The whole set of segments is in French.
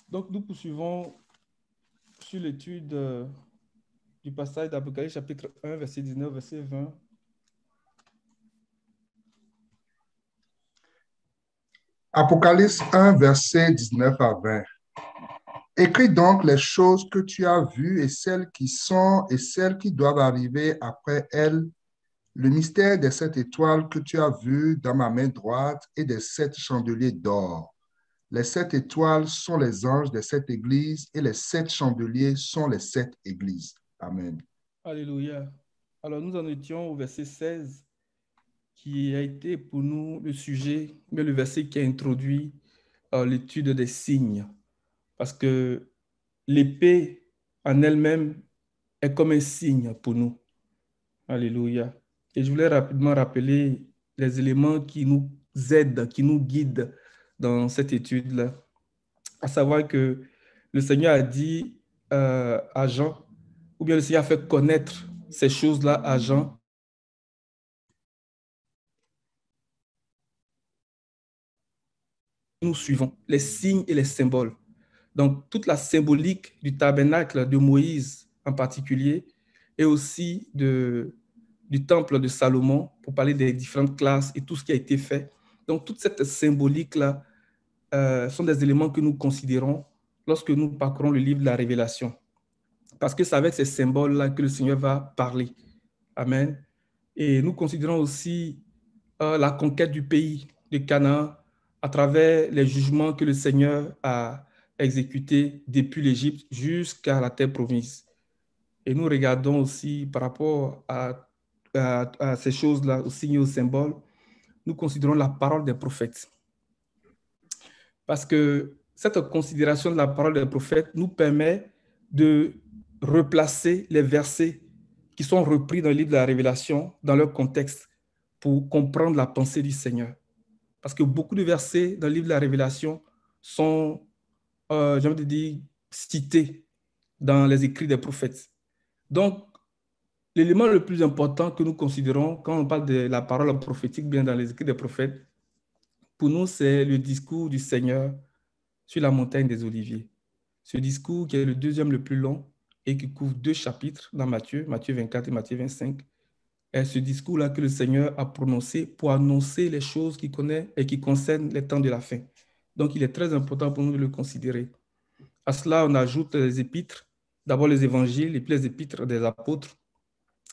Donc, nous poursuivons sur l'étude du passage d'Apocalypse chapitre 1, verset 19, verset 20. Apocalypse 1, verset 19 à 20. Écris donc les choses que tu as vues et celles qui sont et celles qui doivent arriver après elles, le mystère des 7 étoiles que tu as vues dans ma main droite et des 7 chandeliers d'or. Les 7 étoiles sont les anges des 7 églises et les 7 chandeliers sont les 7 églises. Amen. Alléluia. Alors, nous en étions au verset 16, qui a été pour nous le sujet, mais le verset qui a introduit l'étude des signes. Parce que l'épée en elle-même est comme un signe pour nous. Alléluia. Et je voulais rapidement rappeler les éléments qui nous aident, qui nous guident dans cette étude-là. À savoir que le Seigneur a dit à Jean, ou bien le Seigneur a fait connaître ces choses-là à Jean. Nous suivons les signes et les symboles. Donc, toute la symbolique du tabernacle de Moïse en particulier, et aussi du temple de Salomon, pour parler des différentes classes et tout ce qui a été fait. Donc, toute cette symbolique-là sont des éléments que nous considérons lorsque nous parcourons le livre de la Révélation. Parce que c'est avec ces symboles-là que le Seigneur va parler. Amen. Et nous considérons aussi la conquête du pays de Canaan à travers les jugements que le Seigneur a exécutés depuis l'Égypte jusqu'à la terre promise. Et nous regardons aussi par rapport à ces choses-là, aux signes et aux symboles, nous considérons la parole des prophètes. Parce que cette considération de la parole des prophètes nous permet de replacer les versets qui sont repris dans le livre de la Révélation dans leur contexte pour comprendre la pensée du Seigneur. Parce que beaucoup de versets dans le livre de la Révélation sont, j'ai envie de dire, cités dans les écrits des prophètes. Donc, l'élément le plus important que nous considérons quand on parle de la parole prophétique, bien dans les écrits des prophètes, pour nous, c'est le discours du Seigneur sur la montagne des Oliviers. Ce discours qui est le deuxième le plus long et qui couvre 2 chapitres dans Matthieu, Matthieu 24 et Matthieu 25, est ce discours-là que le Seigneur a prononcé pour annoncer les choses qu'il connaît et qui concernent les temps de la fin. Donc, il est très important pour nous de le considérer. À cela, on ajoute les épîtres, d'abord les évangiles et puis les épîtres des apôtres,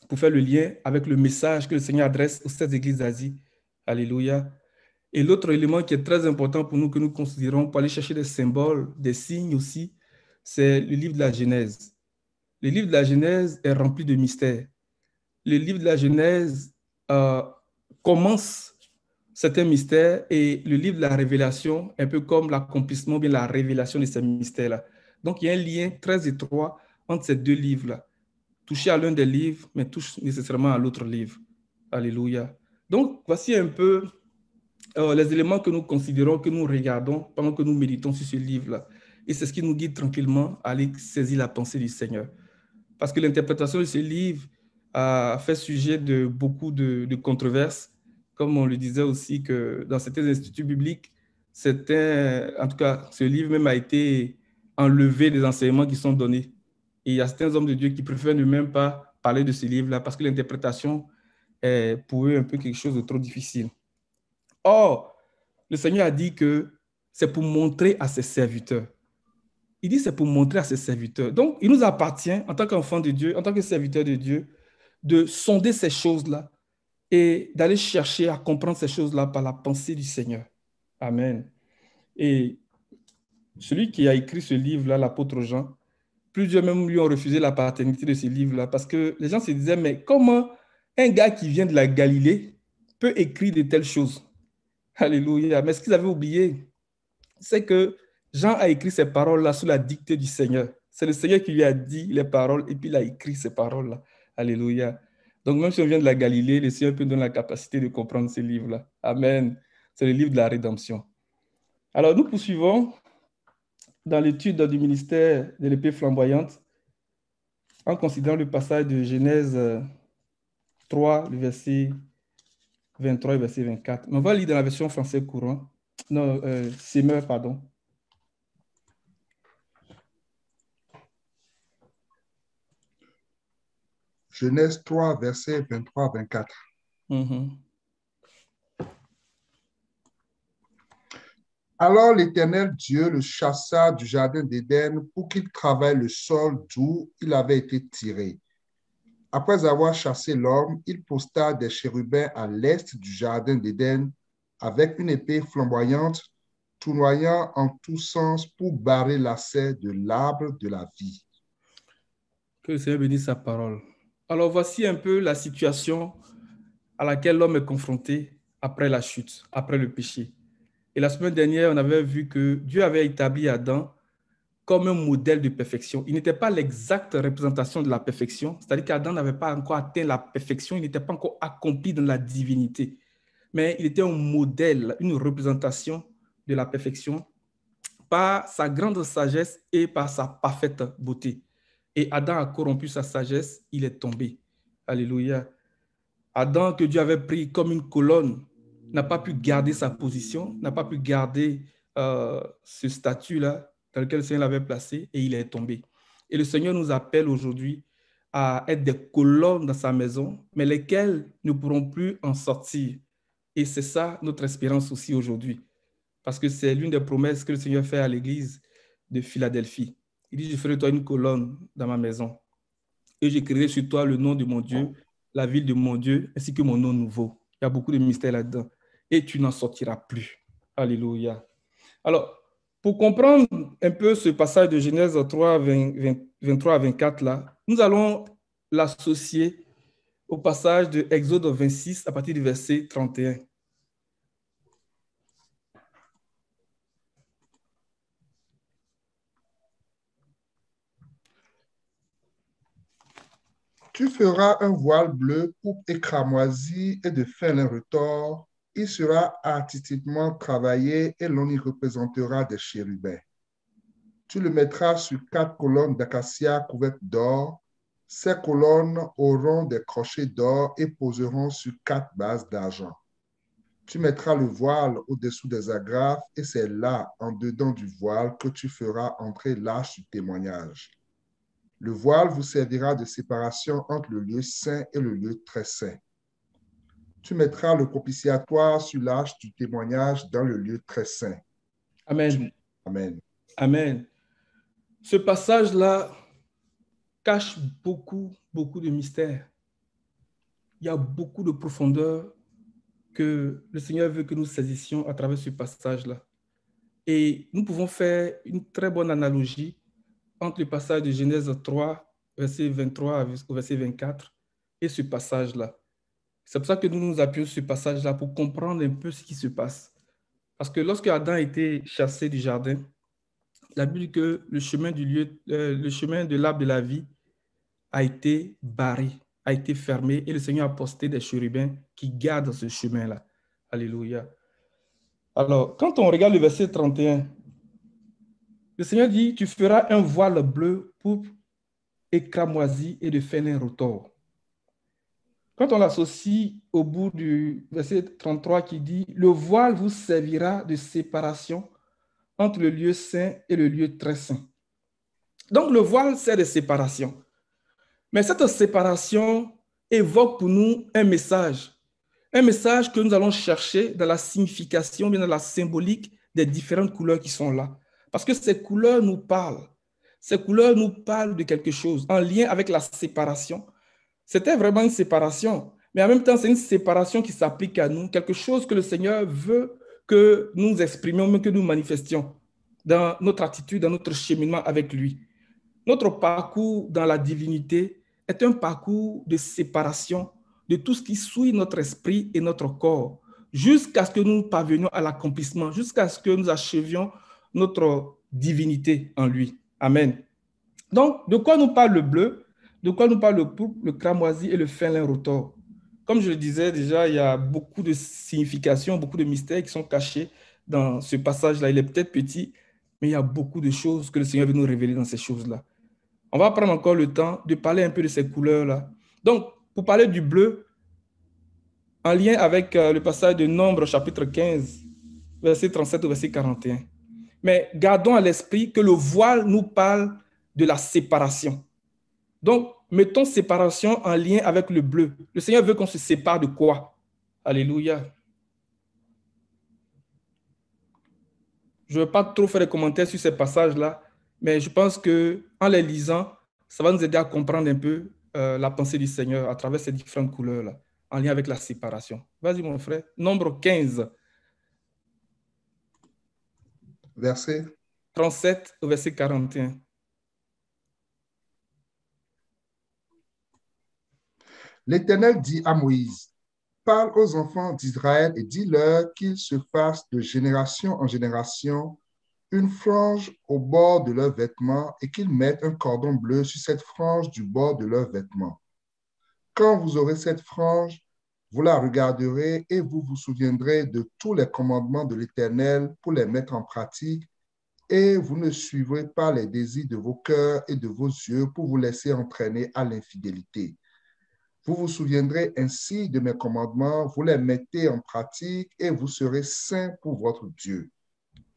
pour faire le lien avec le message que le Seigneur adresse aux 7 églises d'Asie. Alléluia. Et l'autre élément qui est très important pour nous, que nous considérons pour aller chercher des symboles, des signes aussi, c'est le livre de la Genèse. Le livre de la Genèse est rempli de mystères. Le livre de la Genèse euh, commence certains mystères et le livre de la Révélation, un peu comme l'accomplissement, bien la révélation de ces mystères-là. Donc, il y a un lien très étroit entre ces deux livres-là. Toucher à l'un des livres, mais touche nécessairement à l'autre livre. Alléluia. Donc, voici un peu les éléments que nous considérons, que nous regardons pendant que nous méditons sur ce livre-là. Et c'est ce qui nous guide tranquillement à aller saisir la pensée du Seigneur. Parce que l'interprétation de ce livre a fait sujet de beaucoup de controverses, comme on le disait aussi que dans certains instituts bibliques, en tout cas, ce livre même a été enlevé des enseignements qui sont donnés. Et il y a certains hommes de Dieu qui préfèrent ne même pas parler de ce livre-là parce que l'interprétation est pour eux un peu quelque chose de trop difficile. Or, le Seigneur a dit que c'est pour montrer à ses serviteurs. Il dit c'est pour montrer à ses serviteurs. Donc, il nous appartient, en tant qu'enfants de Dieu, en tant que serviteurs de Dieu, de sonder ces choses-là et d'aller chercher à comprendre ces choses-là par la pensée du Seigneur. Amen. Et celui qui a écrit ce livre-là, l'apôtre Jean, plusieurs même lui ont refusé la paternité de ce livre-là parce que les gens se disaient, mais comment un gars qui vient de la Galilée peut écrire de telles choses? Alléluia. Mais ce qu'ils avaient oublié, c'est que Jean a écrit ces paroles-là sous la dictée du Seigneur. C'est le Seigneur qui lui a dit les paroles et puis il a écrit ces paroles-là. Alléluia. Donc même si on vient de la Galilée, le Seigneur peut nous donner la capacité de comprendre ces livres-là. Amen. C'est le livre de la rédemption. Alors nous poursuivons dans l'étude du ministère de l'épée flamboyante en considérant le passage de Genèse 3, le verset 23 et verset 24. On va lire dans la version française courant. Non, Semeur, pardon. Genèse 3, versets 23 à 24. Alors l'Éternel Dieu le chassa du jardin d'Éden pour qu'il travaille le sol d'où il avait été tiré. Après avoir chassé l'homme, il posta des chérubins à l'est du jardin d'Éden avec une épée flamboyante, tournoyant en tous sens pour barrer l'accès de l'arbre de la vie. Que le Seigneur bénisse sa parole. Alors voici un peu la situation à laquelle l'homme est confronté après la chute, après le péché. Et la semaine dernière, on avait vu que Dieu avait établi Adam comme un modèle de perfection. Il n'était pas l'exacte représentation de la perfection, c'est-à-dire qu'Adam n'avait pas encore atteint la perfection, il n'était pas encore accompli dans la divinité, mais il était un modèle, une représentation de la perfection par sa grande sagesse et par sa parfaite beauté. Et Adam a corrompu sa sagesse, il est tombé. Alléluia. Adam, que Dieu avait pris comme une colonne, n'a pas pu garder sa position, n'a pas pu garder ce statut-là dans lequel le Seigneur l'avait placé et il est tombé. Et le Seigneur nous appelle aujourd'hui à être des colonnes dans sa maison, mais lesquelles ne pourront plus en sortir. Et c'est ça notre espérance aussi aujourd'hui, parce que c'est l'une des promesses que le Seigneur fait à l'église de Philadelphie. Il dit, je ferai de toi une colonne dans ma maison et j'écrirai sur toi le nom de mon Dieu, la ville de mon Dieu, ainsi que mon nom nouveau. Il y a beaucoup de mystères là-dedans. Et tu n'en sortiras plus. Alléluia. Alors, pour comprendre un peu ce passage de Genèse 3, 23 à 24, là, nous allons l'associer au passage de Exode 26 à partir du verset 31. Tu feras un voile bleu, pourpre et cramoisi et de fin lin retors. Il sera artistiquement travaillé et l'on y représentera des chérubins. Tu le mettras sur 4 colonnes d'acacia couvertes d'or. Ces colonnes auront des crochets d'or et poseront sur 4 bases d'argent. Tu mettras le voile au-dessous des agrafes et c'est là, en dedans du voile, que tu feras entrer l'arche du témoignage. Le voile vous servira de séparation entre le lieu saint et le lieu très saint. Tu mettras le propitiatoire sur l'arche du témoignage dans le lieu très saint. Amen. Amen. Amen. Ce passage-là cache beaucoup de mystères. Il y a beaucoup de profondeur que le Seigneur veut que nous saisissions à travers ce passage-là. Et nous pouvons faire une très bonne analogie entre le passage de Genèse 3, verset 23 au verset 24, et ce passage-là. C'est pour ça que nous nous appuyons sur ce passage-là pour comprendre un peu ce qui se passe. Parce que lorsque Adam a été chassé du jardin, la Bible dit que le chemin de l'arbre de la vie a été barré, a été fermé, et le Seigneur a posté des chérubins qui gardent ce chemin-là. Alléluia. Alors, quand on regarde le verset 31, le Seigneur dit, tu feras un voile bleu, pourpre et cramoisi et de fin lin retors. Quand on l'associe au bout du verset 33 qui dit, le voile vous servira de séparation entre le lieu saint et le lieu très saint. Donc, le voile sert de séparation. Mais cette séparation évoque pour nous un message que nous allons chercher dans la signification, bien dans la symbolique des différentes couleurs qui sont là. Parce que ces couleurs nous parlent. Ces couleurs nous parlent de quelque chose en lien avec la séparation. C'était vraiment une séparation, mais en même temps, c'est une séparation qui s'applique à nous, quelque chose que le Seigneur veut que nous exprimions, que nous manifestions dans notre attitude, dans notre cheminement avec lui. Notre parcours dans la divinité est un parcours de séparation de tout ce qui souille notre esprit et notre corps, jusqu'à ce que nous parvenions à l'accomplissement, jusqu'à ce que nous achevions notre divinité en lui. Amen. Donc, de quoi nous parle le bleu? De quoi nous parle le pourpre, le cramoisi et le fin lin retors? Comme je le disais déjà, il y a beaucoup de significations, beaucoup de mystères qui sont cachés dans ce passage-là. Il est peut-être petit, mais il y a beaucoup de choses que le Seigneur veut nous révéler dans ces choses-là. On va prendre encore le temps de parler un peu de ces couleurs-là. Donc, pour parler du bleu, en lien avec le passage de Nombre, chapitre 15, verset 37 au verset 41. Mais gardons à l'esprit que le voile nous parle de la séparation. Donc, mettons séparation en lien avec le bleu. Le Seigneur veut qu'on se sépare de quoi? Alléluia. Je ne vais pas trop faire de commentaires sur ces passages-là, mais je pense qu'en les lisant, ça va nous aider à comprendre un peu la pensée du Seigneur à travers ces différentes couleurs-là, en lien avec la séparation. Vas-y, mon frère. Nombre 15. Verset. 37 au verset 41. L'Éternel dit à Moïse, parle aux enfants d'Israël et dis-leur qu'ils se fassent de génération en génération une frange au bord de leurs vêtements et qu'ils mettent un cordon bleu sur cette frange du bord de leurs vêtements. Quand vous aurez cette frange, vous la regarderez et vous vous souviendrez de tous les commandements de l'Éternel pour les mettre en pratique, et vous ne suivrez pas les désirs de vos cœurs et de vos yeux pour vous laisser entraîner à l'infidélité. Vous vous souviendrez ainsi de mes commandements, vous les mettez en pratique et vous serez saints pour votre Dieu.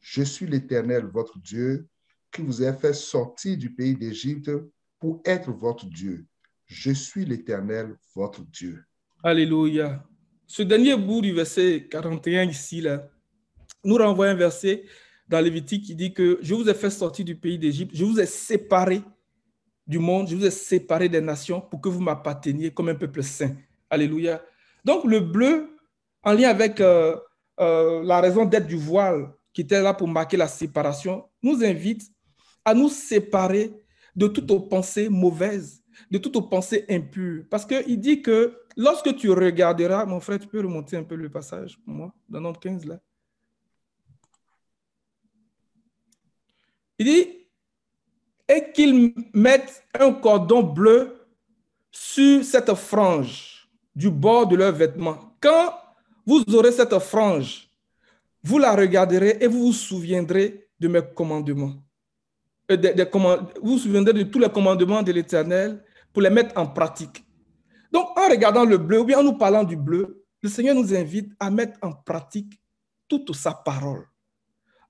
Je suis l'Éternel, votre Dieu, qui vous a fait sortir du pays d'Égypte pour être votre Dieu. Je suis l'Éternel, votre Dieu. Alléluia. Ce dernier bout du verset 41 ici, là, nous renvoie un verset dans Lévitique qui dit que je vous ai fait sortir du pays d'Égypte, je vous ai séparé du monde, je vous ai séparé des nations pour que vous m'apparteniez comme un peuple saint. Alléluia. Donc le bleu, en lien avec la raison d'être du voile, qui était là pour marquer la séparation, nous invite à nous séparer de toutes nos pensées mauvaises, de toutes nos pensées impures. Parce qu'il dit que lorsque tu regarderas, mon frère, tu peux remonter un peu le passage pour moi, dans notre 15 là. Il dit, et qu'ils mettent un cordon bleu sur cette frange du bord de leurs vêtements. Quand vous aurez cette frange, vous la regarderez et vous vous souviendrez de mes commandements. Vous vous souviendrez de tous les commandements de l'Éternel pour les mettre en pratique. Donc, en regardant le bleu, ou bien en nous parlant du bleu, le Seigneur nous invite à mettre en pratique toute sa parole,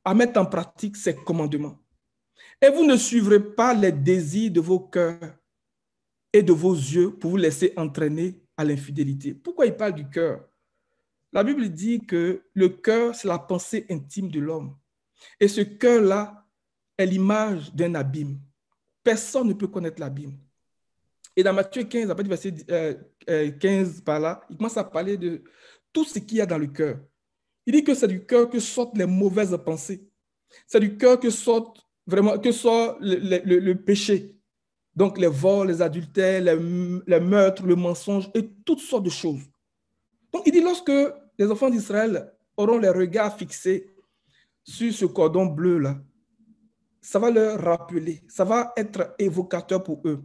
à mettre en pratique ses commandements. Et vous ne suivrez pas les désirs de vos cœurs et de vos yeux pour vous laisser entraîner à l'infidélité. Pourquoi il parle du cœur? La Bible dit que le cœur, c'est la pensée intime de l'homme. Et ce cœur-là est l'image d'un abîme. Personne ne peut connaître l'abîme. Et dans Matthieu 15, à partir du verset 15 par là, il commence à parler de tout ce qu'il y a dans le cœur. Il dit que c'est du cœur que sortent les mauvaises pensées. C'est du cœur que sort le péché. Donc les vols, les adultères, les meurtres, le mensonge et toutes sortes de choses. Donc il dit lorsque les enfants d'Israël auront les regards fixés sur ce cordon bleu-là, ça va leur rappeler, ça va être évocateur pour eux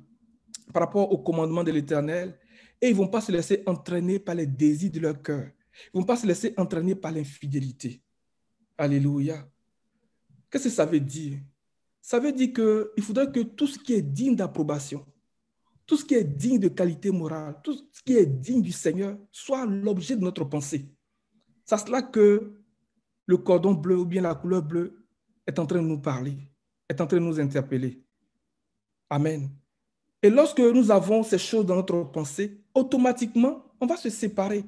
par rapport au commandement de l'Éternel, et ils ne vont pas se laisser entraîner par les désirs de leur cœur. Ils ne vont pas se laisser entraîner par l'infidélité. Alléluia. Qu'est-ce que ça veut dire? Ça veut dire qu'il faudrait que tout ce qui est digne d'approbation, tout ce qui est digne de qualité morale, tout ce qui est digne du Seigneur soit l'objet de notre pensée. C'est à cela que le cordon bleu ou bien la couleur bleue est en train de nous parler, est en train de nous interpeller. Amen. Et lorsque nous avons ces choses dans notre pensée, automatiquement, on va se séparer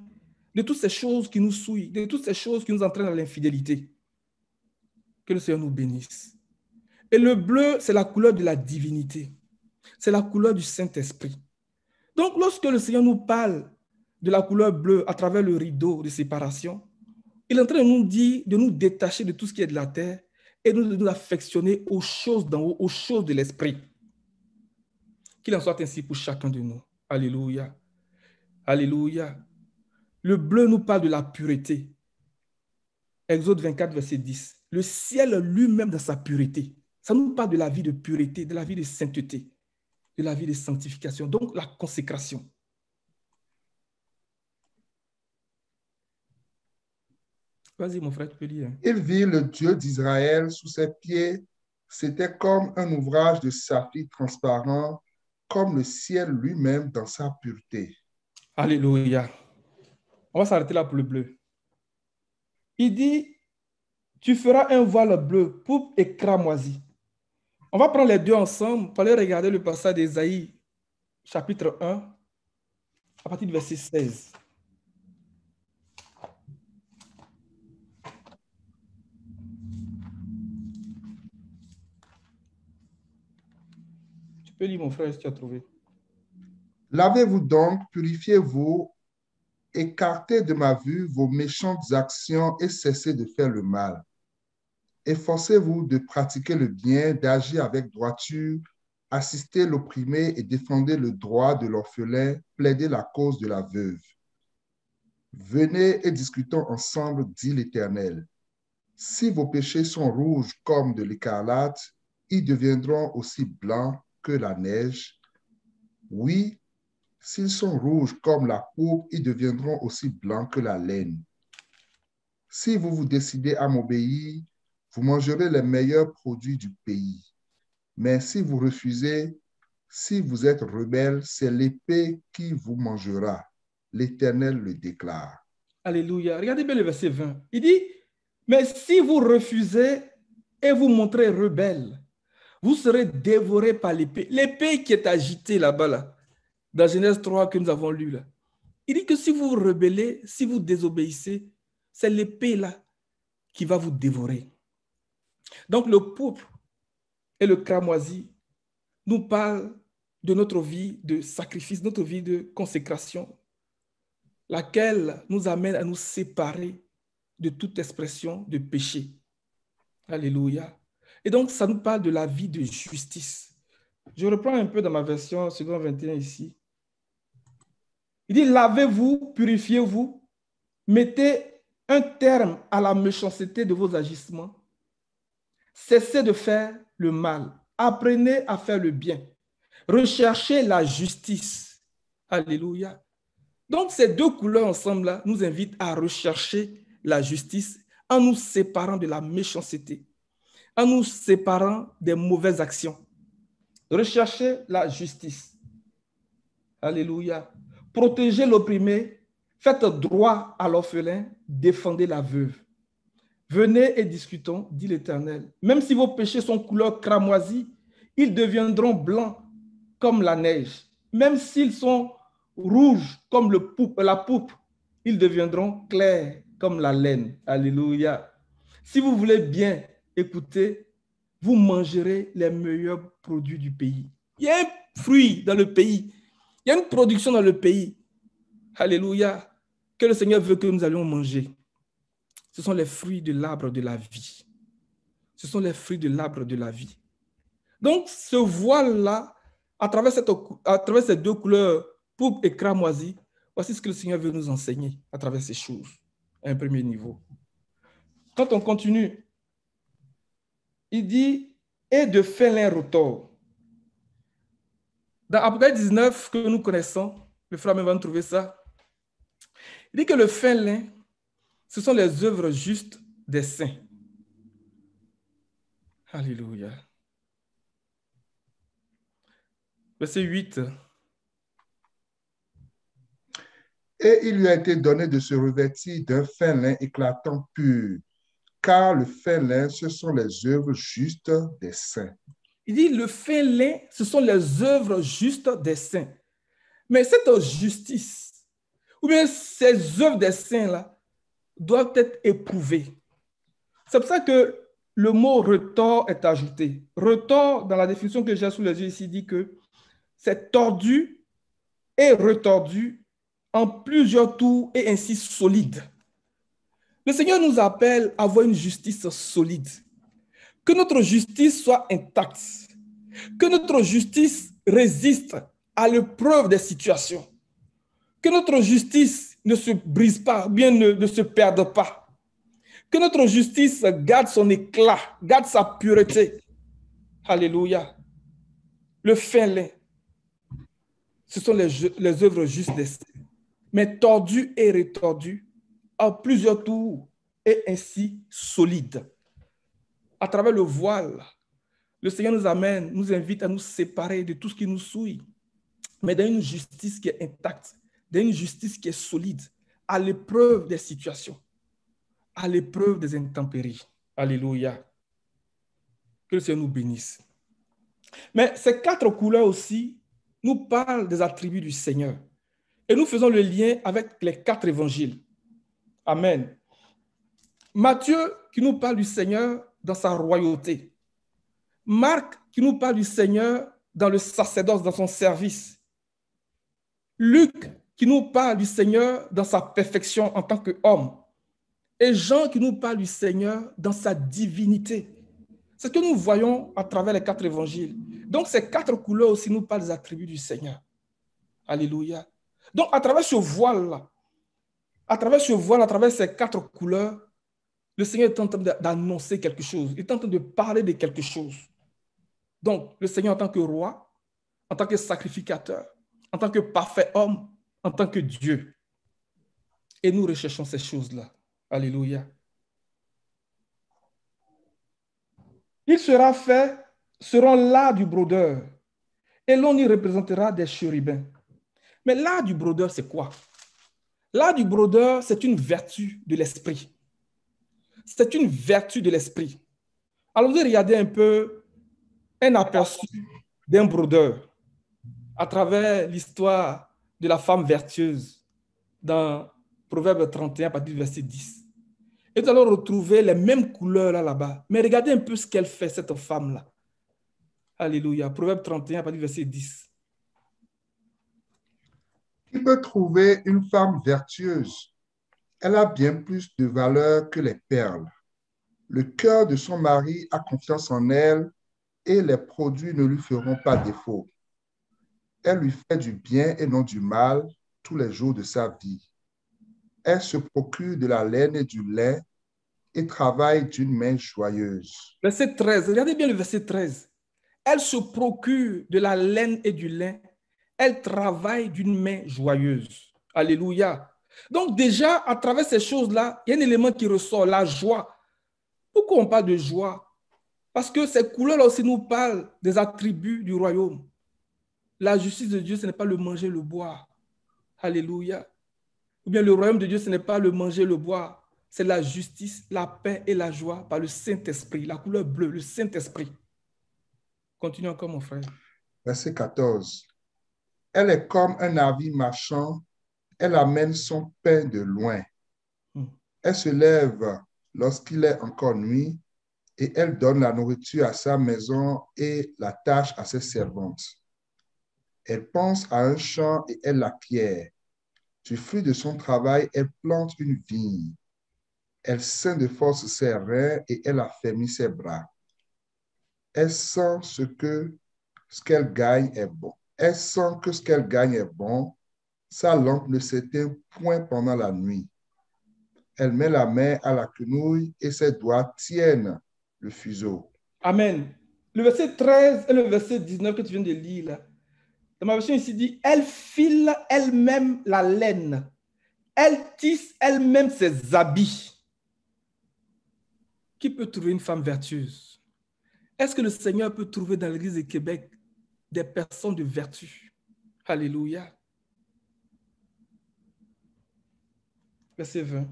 de toutes ces choses qui nous souillent, de toutes ces choses qui nous entraînent à l'infidélité. Que le Seigneur nous bénisse. Et le bleu, c'est la couleur de la divinité. C'est la couleur du Saint-Esprit. Donc, lorsque le Seigneur nous parle de la couleur bleue à travers le rideau de séparation, il est en train de nous dire de nous détacher de tout ce qui est de la terre et de nous affectionner aux choses d'en haut, aux choses de l'Esprit. Qu'il en soit ainsi pour chacun de nous. Alléluia. Alléluia. Le bleu nous parle de la pureté. Exode 24, verset 10. Le ciel lui-même dans sa pureté. Ça nous parle de la vie de pureté, de la vie de sainteté, de la vie de sanctification, donc la consécration. Vas-y, mon frère, tu peux lire. Il vit le Dieu d'Israël sous ses pieds. C'était comme un ouvrage de saphir transparent, comme le ciel lui-même dans sa pureté. Alléluia. On va s'arrêter là pour le bleu. Il dit, tu feras un voile bleu, pourpre et cramoisi. On va prendre les deux ensemble pour aller regarder le passage d'Ésaïe chapitre 1, à partir du verset 16. Tu peux lire, mon frère, si tu as trouvé. Lavez-vous donc, purifiez-vous, écartez de ma vue vos méchantes actions et cessez de faire le mal. Efforcez-vous de pratiquer le bien, d'agir avec droiture, assistez l'opprimé et défendez le droit de l'orphelin, plaidez la cause de la veuve. Venez et discutons ensemble, dit l'Éternel. Si vos péchés sont rouges comme de l'écarlate, ils deviendront aussi blancs que la neige. Oui, s'ils sont rouges comme la pourpre, ils deviendront aussi blancs que la laine. Si vous vous décidez à m'obéir, vous mangerez les meilleurs produits du pays. Mais si vous refusez, si vous êtes rebelle, c'est l'épée qui vous mangera. L'Éternel le déclare. Alléluia. Regardez bien le verset 20. Il dit, mais si vous refusez et vous montrez rebelle, vous serez dévorés par l'épée. L'épée qui est agitée là-bas, là, dans Genèse 3 que nous avons lu là. Il dit que si vous vous rebellez, si vous désobéissez, c'est l'épée là qui va vous dévorer. Donc le pourpre et le cramoisi nous parlent de notre vie de sacrifice, notre vie de consécration, laquelle nous amène à nous séparer de toute expression de péché. Alléluia. Et donc, ça nous parle de la vie de justice. Je reprends un peu dans ma version seconde 21 ici. Il dit, lavez-vous, purifiez-vous, mettez un terme à la méchanceté de vos agissements. Cessez de faire le mal. Apprenez à faire le bien. Recherchez la justice. Alléluia. Donc, ces deux couleurs ensemble-là nous invitent à rechercher la justice en nous séparant de la méchanceté, en nous séparant des mauvaises actions. Recherchez la justice. Alléluia. Protégez l'opprimé, faites droit à l'orphelin, défendez la veuve. Venez et discutons, dit l'Éternel. Même si vos péchés sont couleur cramoisie, ils deviendront blancs comme la neige. Même s'ils sont rouges comme la pourpre, ils deviendront clairs comme la laine. Alléluia. Si vous voulez bien écouter, vous mangerez les meilleurs produits du pays. Il y a un fruit dans le pays. Il y a une production dans le pays. Alléluia. Que le Seigneur veut que nous allions manger. Ce sont les fruits de l'arbre de la vie. Ce sont les fruits de l'arbre de la vie. Donc, ce voile-là, à travers ces deux couleurs, pourpre et cramoisi, voici ce que le Seigneur veut nous enseigner à travers ces choses, à un premier niveau. Quand on continue, il dit, et de fin lin retors. Dans Apocalypse 19, que nous connaissons, le frère va nous trouver ça, il dit que le fin lin, ce sont les œuvres justes des saints. Alléluia. Verset 8. Et il lui a été donné de se revêtir d'un fin lin éclatant pur, car le fin lin, ce sont les œuvres justes des saints. Il dit, le fin lin, ce sont les œuvres justes des saints. Mais cette justice, ou bien ces œuvres des saints-là, doivent être éprouvées. C'est pour ça que le mot retors est ajouté. Retors, dans la définition que j'ai sous les yeux ici, dit que c'est tordu et retordu en plusieurs tours et ainsi solide. Le Seigneur nous appelle à avoir une justice solide. Que notre justice soit intacte. Que notre justice résiste à l'épreuve des situations. Que notre justice ne se brise pas, bien ne se perde pas. Que notre justice garde son éclat, garde sa pureté. Alléluia. Le fin lin, ce sont les œuvres justes des saints, mais tordues et retordues en plusieurs tours et ainsi solides. À travers le voile, le Seigneur nous amène, nous invite à nous séparer de tout ce qui nous souille, mais dans une justice qui est intacte, dans une justice qui est solide, à l'épreuve des situations, à l'épreuve des intempéries. Alléluia. Que le Seigneur nous bénisse. Mais ces quatre couleurs aussi nous parle des attributs du Seigneur. Et nous faisons le lien avec les 4 évangiles. Amen. Matthieu qui nous parle du Seigneur dans sa royauté. Marc qui nous parle du Seigneur dans le sacerdoce, dans son service. Luc qui nous parle du Seigneur dans sa perfection en tant qu'homme. Et Jean qui nous parle du Seigneur dans sa divinité. C'est ce que nous voyons à travers les 4 évangiles. Donc, ces 4 couleurs aussi nous parlent des attributs du Seigneur. Alléluia. Donc, à travers ce voile-là, à travers ces 4 couleurs, le Seigneur est en train d'annoncer quelque chose. Il est en train de parler de quelque chose. Donc, le Seigneur en tant que roi, en tant que sacrificateur, en tant que parfait homme, en tant que Dieu. Et nous recherchons ces choses-là. Alléluia. Il sera fait, seront l'art du brodeur, et l'on y représentera des chérubins. Mais l'art du brodeur, c'est quoi? L'art du brodeur, c'est une vertu de l'esprit. C'est une vertu de l'esprit. Allons-y regarder un peu un aperçu d'un brodeur à travers l'histoire de la femme vertueuse dans Proverbe 31, à partir du verset 10. Et nous allons retrouver les mêmes couleurs là-bas. Mais regardez un peu ce qu'elle fait, cette femme-là. Alléluia. Proverbe 31, à partir du verset 10. Qui peut trouver une femme vertueuse? Elle a bien plus de valeur que les perles. Le cœur de son mari a confiance en elle et les produits ne lui feront pas défaut. Elle lui fait du bien et non du mal tous les jours de sa vie. Elle se procure de la laine et du lait et travaille d'une main joyeuse. Verset 13, regardez bien le verset 13. Elle se procure de la laine et du lin. Elle travaille d'une main joyeuse. Alléluia. Donc déjà, à travers ces choses-là, il y a un élément qui ressort, la joie. Pourquoi on parle de joie? Parce que ces couleurs-là aussi nous parlent des attributs du royaume. La justice de Dieu, ce n'est pas le manger, le boire. Alléluia. Ou bien le royaume de Dieu, ce n'est pas le manger, le boire. C'est la justice, la paix et la joie par le Saint-Esprit. La couleur bleue, le Saint-Esprit. Continue encore, mon frère. Verset 14. Elle est comme un navire marchand. Elle amène son pain de loin. Elle se lève lorsqu'il est encore nuit et elle donne la nourriture à sa maison et la tâche à ses servantes. Elle pense à un champ et elle l'acquiert. Du fruit de son travail, elle plante une vigne. Elle ceint de force ses reins et elle affermit ses bras. Elle sent ce qu'elle gagne est bon. Elle sent que ce qu'elle gagne est bon. Sa lampe ne s'éteint point pendant la nuit. Elle met la main à la quenouille et ses doigts tiennent le fuseau. Amen. Le verset 13 et le verset 19 que tu viens de lire, là, dans ma version ici dit, elle file elle-même la laine. Elle tisse elle-même ses habits. Qui peut trouver une femme vertueuse? Est-ce que le Seigneur peut trouver dans l'Église de Québec des personnes de vertu? Alléluia. Verset 20.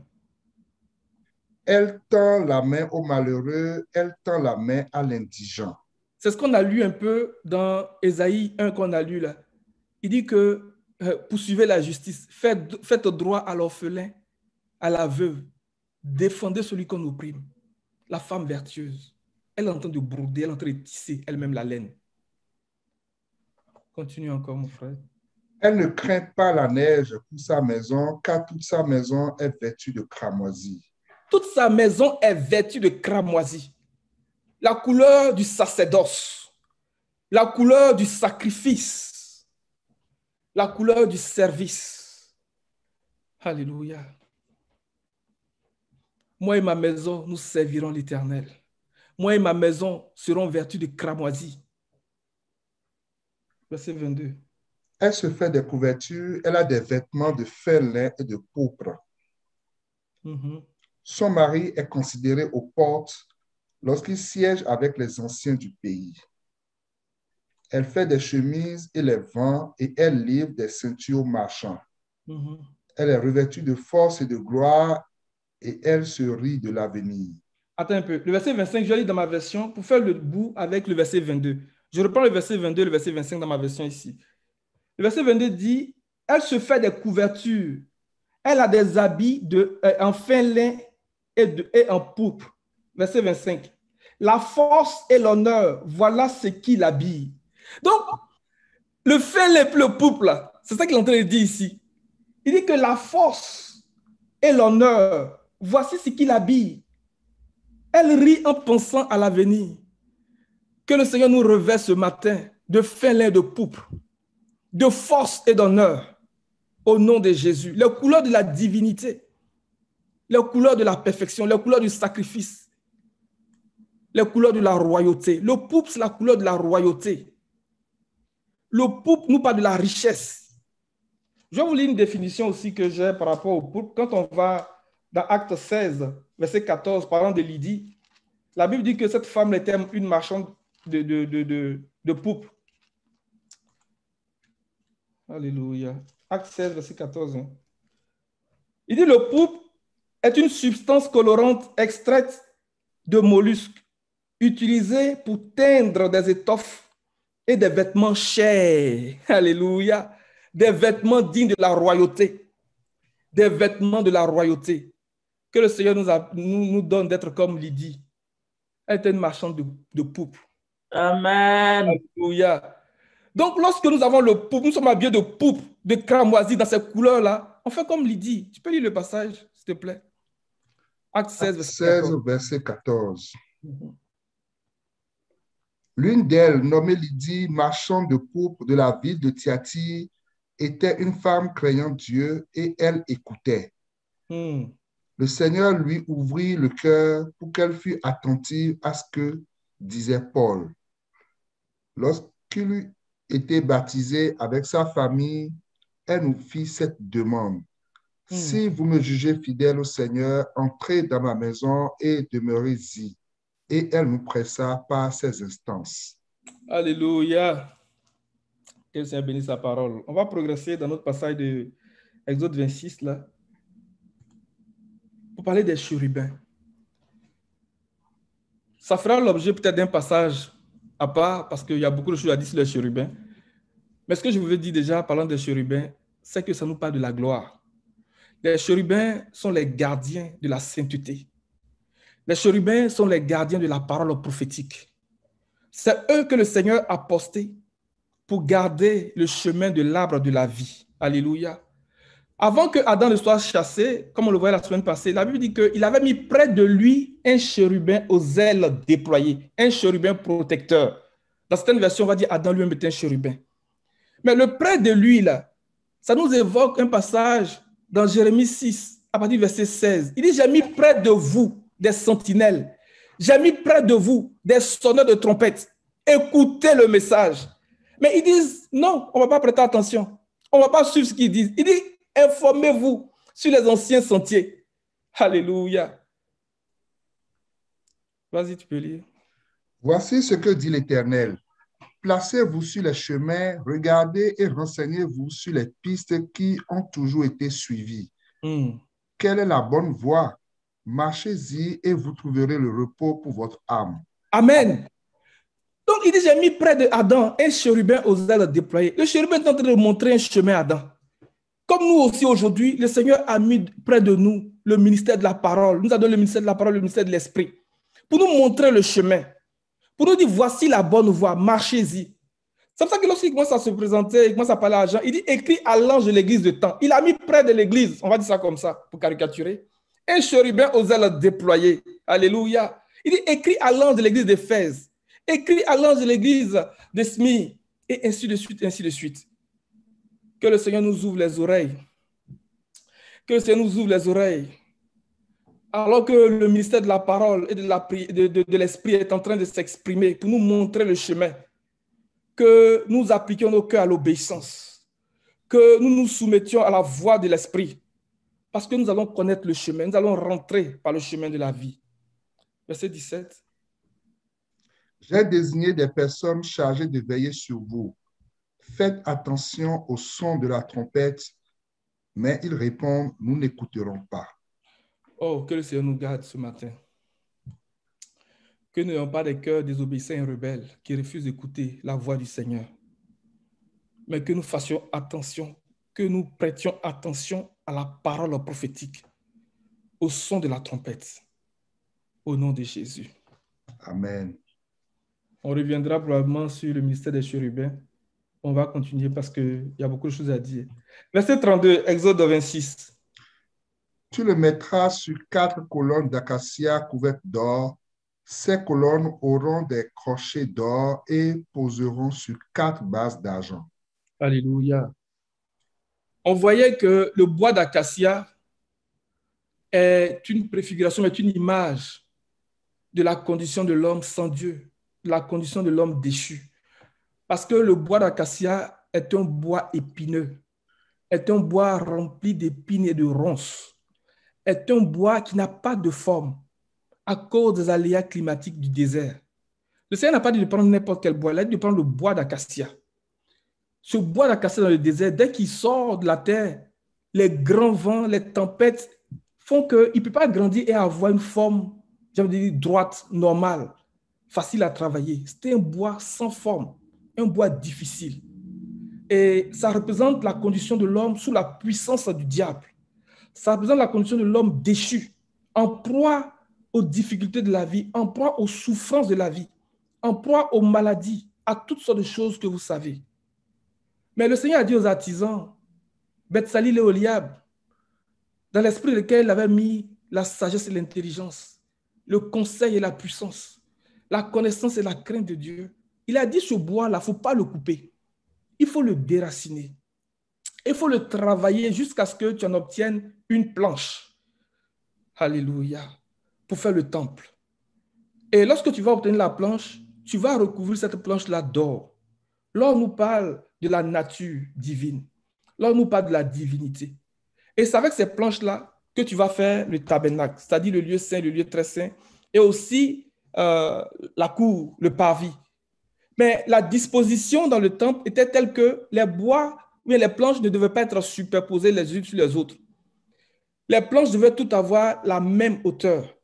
Elle tend la main au malheureux, elle tend la main à l'indigent. C'est ce qu'on a lu un peu dans Ésaïe 1 qu'on a lu là. Il dit que poursuivez la justice, faites droit à l'orphelin, à la veuve, défendez celui qu'on opprime. La femme vertueuse, elle est en train de broder, elle est en train de tisser elle-même la laine. Continue encore, mon frère. Elle ne craint pas la neige pour sa maison, car toute sa maison est vêtue de cramoisi. Toute sa maison est vêtue de cramoisi. La couleur du sacerdoce, la couleur du sacrifice, la couleur du service. Alléluia. Moi et ma maison, nous servirons l'Éternel. Moi et ma maison seront vêtus de cramoisi. Verset 22. Elle se fait des couvertures, elle a des vêtements de fin lin et de pourpre. Son mari est considéré aux portes lorsqu'il siège avec les anciens du pays. Elle fait des chemises et les vend et elle livre des ceintures aux marchands. Elle est revêtue de force et de gloire et elle se rit de l'avenir. Attends un peu. Le verset 25, je vais lire dans ma version pour faire le bout avec le verset 22. Je reprends le verset 22 et le verset 25 dans ma version ici. Le verset 22 dit, elle se fait des couvertures. Elle a des habits en fin lin et en pourpre. Verset 25. La force et l'honneur, voilà ce qui l'habille. Donc, le fin lin et le pourpre, là, c'est ça qu'il est en train de dire ici. Il dit que la force et l'honneur, voici ce qui l'habille. Elle rit en pensant à l'avenir. Que le Seigneur nous revêt ce matin de fin lin et de pourpre, de force et d'honneur, au nom de Jésus. Les couleurs de la divinité, les couleurs de la perfection, les couleurs du sacrifice, les couleurs de la royauté. Le pourpre, c'est la couleur de la royauté. Le pourpre nous parle de la richesse. Je vais vous lire une définition aussi que j'ai par rapport au pourpre. Quand on va dans Acte 16, verset 14, parlant de Lydie, la Bible dit que cette femme était une marchande de pourpre. Alléluia. Acte 16, verset 14. Il dit le pourpre est une substance colorante extraite de mollusques utilisée pour teindre des étoffes et des vêtements chers. Alléluia. Des vêtements dignes de la royauté. Des vêtements de la royauté. Que le Seigneur nous donne d'être comme Lydie. Elle était une marchande de pourpre. Amen. Alléluia. Donc, lorsque nous avons le pourpre, nous sommes habillés de pourpre, de cramoisi dans ces couleurs-là, on fait comme Lydie. Tu peux lire le passage, s'il te plaît? Acte 16, verset 14. L'une d'elles, nommée Lydie, marchande de pourpre de la ville de Thyatire, était une femme craignant Dieu et elle écoutait. Le Seigneur lui ouvrit le cœur pour qu'elle fût attentive à ce que disait Paul. Lorsqu'il eut été baptisé avec sa famille, elle nous fit cette demande. Si vous me jugez fidèle au Seigneur, entrez dans ma maison et demeurez-y. Et elle nous pressa par ses instances. Alléluia. Que le Seigneur bénisse sa parole. On va progresser dans notre passage de Exode 26, là, pour parler des chérubins. Ça fera l'objet peut-être d'un passage à part, parce qu'il y a beaucoup de choses à dire sur les chérubins. Mais ce que je vous ai dit déjà, parlant des chérubins, c'est que ça nous parle de la gloire. Les chérubins sont les gardiens de la sainteté. Les chérubins sont les gardiens de la parole prophétique. C'est eux que le Seigneur a postés pour garder le chemin de l'arbre de la vie. Alléluia. Avant que Adam ne soit chassé, comme on le voyait la semaine passée, la Bible dit qu'il avait mis près de lui un chérubin aux ailes déployées, un chérubin protecteur. Dans certaines versions, on va dire Adam lui-même était un chérubin. Mais le près de lui, là, ça nous évoque un passage dans Jérémie 6, à partir du verset 16. Il dit, j'ai mis près de vous des sentinelles. J'ai mis près de vous des sonneurs de trompette. Écoutez le message. Mais ils disent, non, on ne va pas prêter attention. On ne va pas suivre ce qu'ils disent. Il dit, informez-vous sur les anciens sentiers. Alléluia. Vas-y, tu peux lire. Voici ce que dit l'Éternel. Placez-vous sur les chemins, regardez et renseignez-vous sur les pistes qui ont toujours été suivies. Quelle est la bonne voie? Marchez-y et vous trouverez le repos pour votre âme. Amen. Donc, il dit, j'ai mis près d'Adam un chérubin aux ailes déployées. Le chérubin est en train de montrer un chemin à Adam. Comme nous aussi aujourd'hui, le Seigneur a mis près de nous le ministère de la parole. Nous a donné le ministère de la parole, le ministère de l'esprit. Pour nous montrer le chemin. Pour nous dire, voici la bonne voie, marchez-y. C'est pour ça que lorsqu'il commence à se présenter, il commence à parler à Jean, il dit, écrit à l'ange de l'église de temps. Il a mis près de l'église, on va dire ça comme ça, pour caricaturer, un chérubin aux ailes déployées. Alléluia. Il dit, écrit à l'ange de l'église d'Éphèse, écrit à l'ange de l'église de Smyrne, et ainsi de suite, ainsi de suite. Que le Seigneur nous ouvre les oreilles. Que le Seigneur nous ouvre les oreilles. Alors que le ministère de la parole et de l'esprit est en train de s'exprimer pour nous montrer le chemin, que nous appliquions nos cœurs à l'obéissance, que nous nous soumettions à la voix de l'esprit, parce que nous allons connaître le chemin, nous allons rentrer par le chemin de la vie. Verset 17. J'ai désigné des personnes chargées de veiller sur vous. Faites attention au son de la trompette, mais ils répondent, nous n'écouterons pas. Oh, que le Seigneur nous garde ce matin. Que nous n'ayons pas des cœurs désobéissants et rebelles qui refusent d'écouter la voix du Seigneur. mais que nous fassions attention, que nous prêtions attention à la parole prophétique, au son de la trompette, au nom de Jésus. Amen. On reviendra probablement sur le ministère des chérubins. On va continuer parce qu'il y a beaucoup de choses à dire. Verset 32, Exode 26. Tu le mettras sur 4 colonnes d'acacia couvertes d'or. Ces colonnes auront des crochets d'or et poseront sur 4 bases d'argent. Alléluia. On voyait que le bois d'acacia est une préfiguration, est une image de la condition de l'homme sans Dieu, de la condition de l'homme déchu. Parce que le bois d'acacia est un bois épineux, est un bois rempli d'épines et de ronces, est un bois qui n'a pas de forme à cause des aléas climatiques du désert. Le Seigneur n'a pas dit de prendre n'importe quel bois, il a dit de prendre le bois d'acacia. Ce bois d'acacia dans le désert, dès qu'il sort de la terre, les grands vents, les tempêtes font qu'il ne peut pas grandir et avoir une forme, j'allais dire, droite, normale, facile à travailler. C'était un bois sans forme, un bois difficile. Et ça représente la condition de l'homme sous la puissance du diable. Ça représente la condition de l'homme déchu, en proie aux difficultés de la vie, en proie aux souffrances de la vie, en proie aux maladies, à toutes sortes de choses que vous savez. Mais le Seigneur a dit aux artisans, Bethsalil et Oliab, dans l'esprit lequel il avait mis la sagesse et l'intelligence, le conseil et la puissance, la connaissance et la crainte de Dieu. Il a dit ce bois-là, il ne faut pas le couper. Il faut le déraciner. Il faut le travailler jusqu'à ce que tu en obtiennes une planche. Alléluia. Pour faire le temple. Et lorsque tu vas obtenir la planche, tu vas recouvrir cette planche-là d'or. L'or nous parle de la nature divine. L'or nous parle de la divinité. Et c'est avec ces planches-là que tu vas faire le tabernacle, c'est-à-dire le lieu saint, le lieu très saint, et aussi la cour, le parvis. Mais la disposition dans le temple était telle que les bois, mais les planches ne devaient pas être superposées les unes sur les autres. Les planches devaient toutes avoir la même hauteur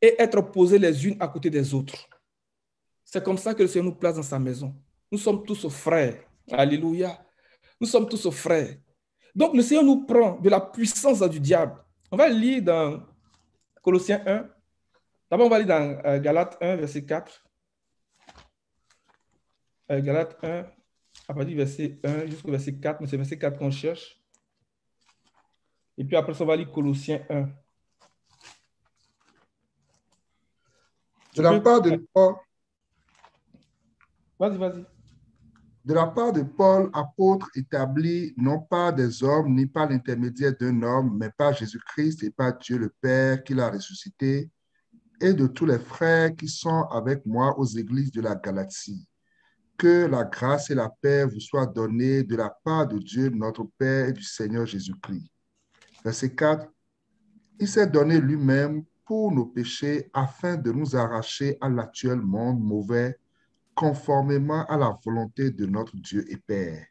et être posées les unes à côté des autres. C'est comme ça que le Seigneur nous place dans sa maison. Nous sommes tous frères. Alléluia. Nous sommes tous frères. Donc, le Seigneur nous prend de la puissance du diable. On va lire dans Colossiens 1. D'abord, on va lire dans Galates 1, verset 4. Galates 1, à partir du verset 1 jusqu'au verset 4, mais c'est verset 4 qu'on cherche. Et puis après, on va lire Colossiens 1. De la part de Paul, vas-y. De la part de Paul, apôtre établi non par des hommes ni par l'intermédiaire d'un homme, mais par Jésus-Christ et par Dieu le Père qui l'a ressuscité, et de tous les frères qui sont avec moi aux églises de la Galatie. Que la grâce et la paix vous soient données de la part de Dieu notre Père et du Seigneur Jésus-Christ. Verset 4. Il s'est donné lui-même pour nos péchés afin de nous arracher à l'actuel monde mauvais, conformément à la volonté de notre Dieu et Père.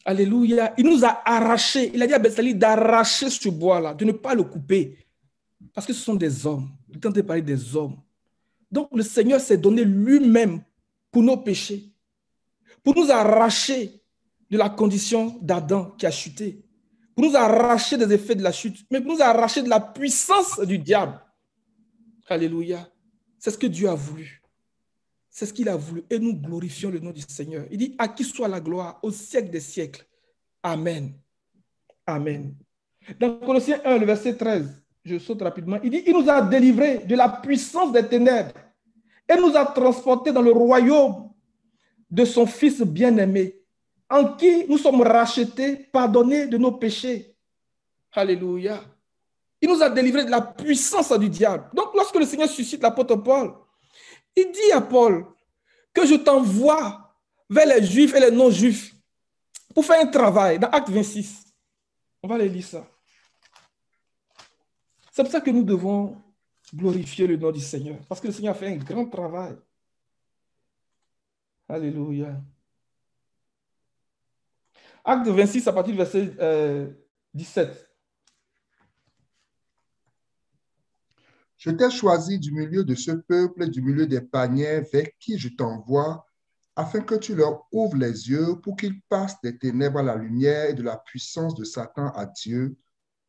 Alléluia. Il nous a arrachés. Il a dit à Bethsalie d'arracher ce bois-là, de ne pas le couper. Parce que ce sont des hommes. Il est en train de parler des hommes. Donc le Seigneur s'est donné lui-même pour nos péchés, pour nous arracher de la condition d'Adam qui a chuté, pour nous arracher des effets de la chute, mais pour nous arracher de la puissance du diable. Alléluia. C'est ce que Dieu a voulu. C'est ce qu'il a voulu. Et nous glorifions le nom du Seigneur. Il dit, à qui soit la gloire au siècle des siècles. Amen. Amen. Dans Colossiens 1, le verset 13, je saute rapidement, il dit, il nous a délivrés de la puissance des ténèbres et nous a transportés dans le royaume de son Fils bien-aimé, en qui nous sommes rachetés, pardonnés de nos péchés. Alléluia. Il nous a délivrés de la puissance du diable. Donc, lorsque le Seigneur suscite l'apôtre Paul, il dit à Paul que je t'envoie vers les Juifs et les non-Juifs pour faire un travail dans Acte 26. On va aller lire ça. C'est pour ça que nous devons glorifier le nom du Seigneur, parce que le Seigneur a fait un grand travail. Alléluia. Acte 26 à partir du verset 17. Je t'ai choisi du milieu de ce peuple et du milieu des païens vers qui je t'envoie, afin que tu leur ouvres les yeux pour qu'ils passent des ténèbres à la lumière et de la puissance de Satan à Dieu,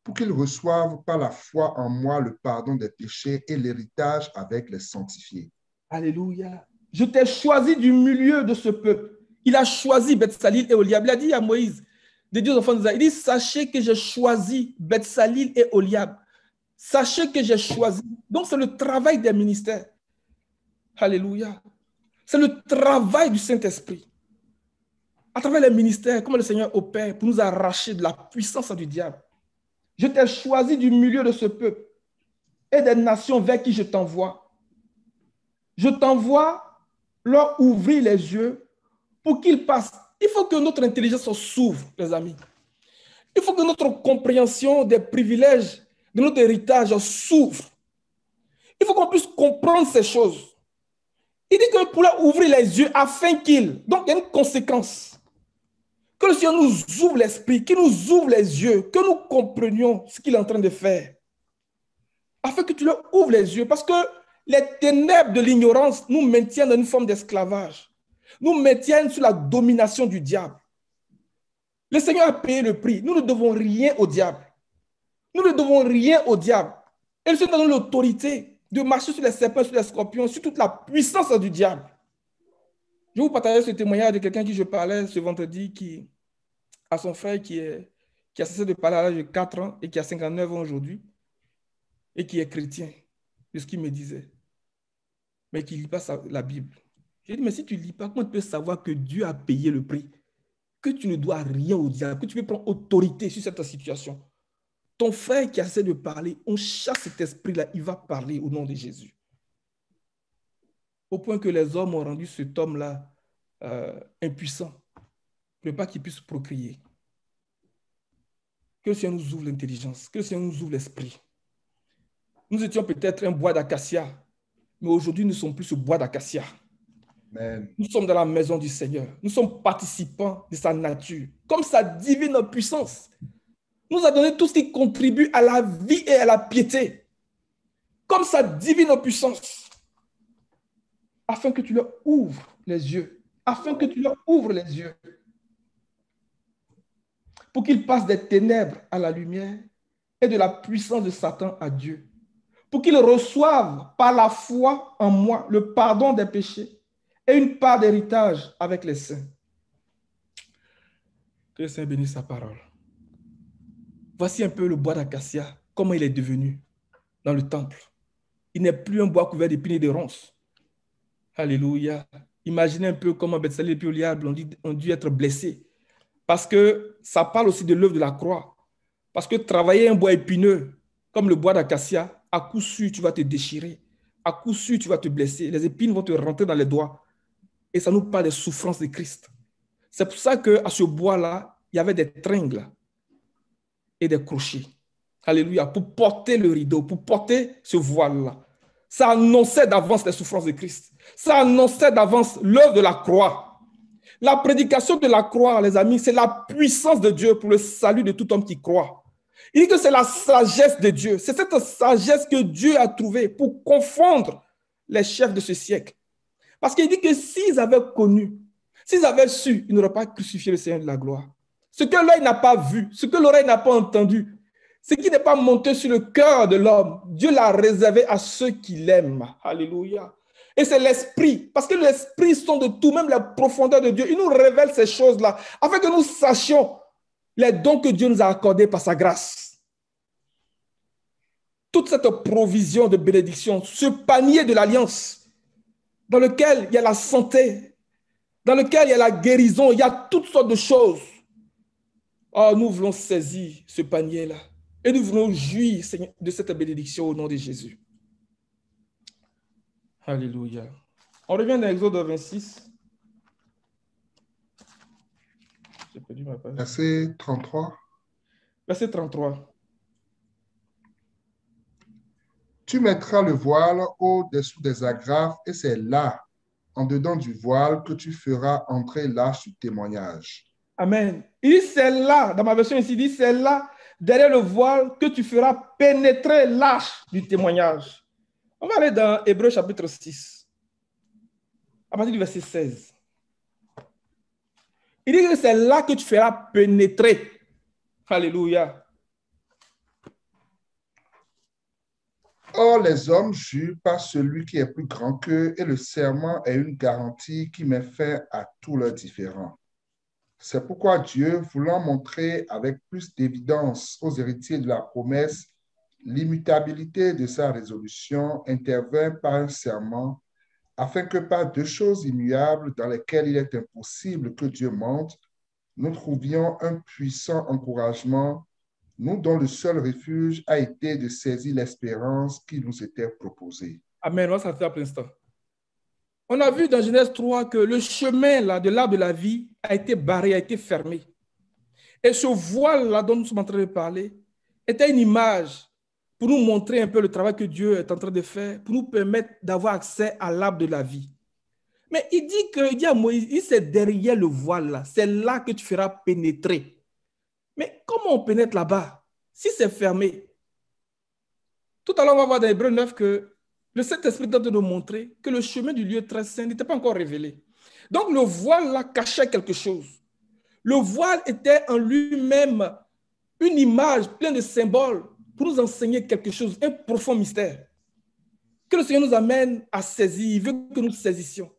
pour qu'ils reçoivent par la foi en moi le pardon des péchés et l'héritage avec les sanctifiés. Alléluia. Je t'ai choisi du milieu de ce peuple. Il a choisi Beth-Salil et Oliab. Il a dit à Moïse, des dieux enfants d'Israël, il dit, sachez que j'ai choisi Beth-Salil et Oliab. Sachez que j'ai choisi. Donc, c'est le travail des ministères. Alléluia. C'est le travail du Saint-Esprit. À travers les ministères, comment le Seigneur opère pour nous arracher de la puissance du diable. Je t'ai choisi du milieu de ce peuple et des nations vers qui je t'envoie. Je t'envoie leur ouvrir les yeux pour qu'ils passent. Il faut que notre intelligence s'ouvre, les amis. Il faut que notre compréhension des privilèges de notre héritage s'ouvre. Il faut qu'on puisse comprendre ces choses. Il dit que pour leur ouvrir les yeux afin qu'ils... Donc, il y a une conséquence. Que le Seigneur nous ouvre l'esprit, qu'il nous ouvre les yeux, que nous comprenions ce qu'il est en train de faire. Afin que tu leur ouvres les yeux. Parce que les ténèbres de l'ignorance nous maintiennent dans une forme d'esclavage. Nous maintiennent sous la domination du diable. Le Seigneur a payé le prix. Nous ne devons rien au diable. Nous ne devons rien au diable. Et le Seigneur donne l'autorité de marcher sur les serpents, sur les scorpions, sur toute la puissance du diable. Je vais vous partager ce témoignage de quelqu'un qui je parlais ce vendredi, qui a son frère qui a cessé de parler à l'âge de 4 ans et qui a 59 ans aujourd'hui et qui est chrétien, de ce qu'il me disait, mais qui ne lit pas la Bible. J'ai dit, mais si tu ne lis pas, comment tu peux savoir que Dieu a payé le prix, que tu ne dois rien au diable, que tu peux prendre autorité sur cette situation? Ton frère qui a cessé de parler, on chasse cet esprit-là, il va parler au nom de Jésus. Au point que les hommes ont rendu cet homme-là impuissant, pour ne pas qu'il puisse procréer. Que le Seigneur nous ouvre l'intelligence, que le Seigneur nous ouvre l'esprit. Nous étions peut-être un bois d'acacia, mais aujourd'hui nous ne sommes plus ce bois d'acacia. Amen. Nous sommes dans la maison du Seigneur. Nous sommes participants de sa nature, comme sa divine puissance. Nous a donné tout ce qui contribue à la vie et à la piété, comme sa divine puissance, afin que tu leur ouvres les yeux, afin que tu leur ouvres les yeux, pour qu'ils passent des ténèbres à la lumière et de la puissance de Satan à Dieu, pour qu'ils reçoivent par la foi en moi le pardon des péchés et une part d'héritage avec les saints. Que le Seigneur bénisse sa parole. Voici un peu le bois d'acacia, comment il est devenu dans le temple. Il n'est plus un bois couvert d'épines et de ronces. Alléluia. Imaginez un peu comment Beth-Salil et Oliab ont dû être blessés. Parce que ça parle aussi de l'œuvre de la croix. Parce que travailler un bois épineux, comme le bois d'acacia, à coup sûr, tu vas te déchirer. À coup sûr, tu vas te blesser. Les épines vont te rentrer dans les doigts. Et ça nous parle des souffrances de Christ. C'est pour ça qu'à ce bois-là, il y avait des tringles et des crochets. Alléluia. Pour porter le rideau, pour porter ce voile-là. Ça annonçait d'avance les souffrances de Christ. Ça annonçait d'avance l'œuvre de la croix. La prédication de la croix, les amis, c'est la puissance de Dieu pour le salut de tout homme qui croit. Il dit que c'est la sagesse de Dieu. C'est cette sagesse que Dieu a trouvée pour confondre les chefs de ce siècle. Parce qu'il dit que s'ils avaient connu, s'ils avaient su, ils n'auraient pas crucifié le Seigneur de la gloire. Ce que l'œil n'a pas vu, ce que l'oreille n'a pas entendu, ce qui n'est pas monté sur le cœur de l'homme, Dieu l'a réservé à ceux qui l'aiment. Alléluia. Et c'est l'esprit, parce que l'esprit sont de tout, même la profondeur de Dieu. Il nous révèle ces choses-là, afin que nous sachions les dons que Dieu nous a accordés par sa grâce. Toute cette provision de bénédiction, ce panier de l'alliance, dans lequel il y a la santé, dans lequel il y a la guérison, il y a toutes sortes de choses. Oh, nous voulons saisir ce panier-là et nous voulons jouir de cette bénédiction au nom de Jésus. Alléluia. On revient dans Exode 26. J'ai perdu ma page. Verset 33. Verset 33. Tu mettras le voile au-dessous des agrafes et c'est là, en dedans du voile, que tu feras entrer l'arche du témoignage. Amen. Il dit c'est là, dans ma version ici, il dit c'est là, derrière le voile, que tu feras pénétrer l'arche du témoignage. On va aller dans Hébreux chapitre 6, à partir du verset 16. Il dit que c'est là que tu feras pénétrer. Alléluia. Or, les hommes jurent par celui qui est plus grand qu'eux, et le serment est une garantie qui met fin à tous leurs différends. C'est pourquoi Dieu, voulant montrer avec plus d'évidence aux héritiers de la promesse l'immutabilité de sa résolution, intervint par un serment, afin que par deux choses immuables dans lesquelles il est impossible que Dieu mente, nous trouvions un puissant encouragement, nous dont le seul refuge a été de saisir l'espérance qui nous était proposée. Amen. On va s'arrêter à l'instant. On a vu dans Genèse 3 que le chemin là, de l'arbre de la vie a été barré, a été fermé. Et ce voile-là dont nous sommes en train de parler était une image pour nous montrer un peu le travail que Dieu est en train de faire, pour nous permettre d'avoir accès à l'arbre de la vie. Mais il dit à Moïse, c'est derrière le voile là, c'est là que tu feras pénétrer. Mais comment on pénètre là-bas si c'est fermé? Tout à l'heure, on va voir dans Hébreux 9 que le Saint-Esprit tente de nous montrer que le chemin du lieu très saint n'était pas encore révélé. Donc, le voile là cachait quelque chose. Le voile était en lui-même une image pleine de symboles pour nous enseigner quelque chose, un profond mystère, que le Seigneur nous amène à saisir, il veut que nous saisissions.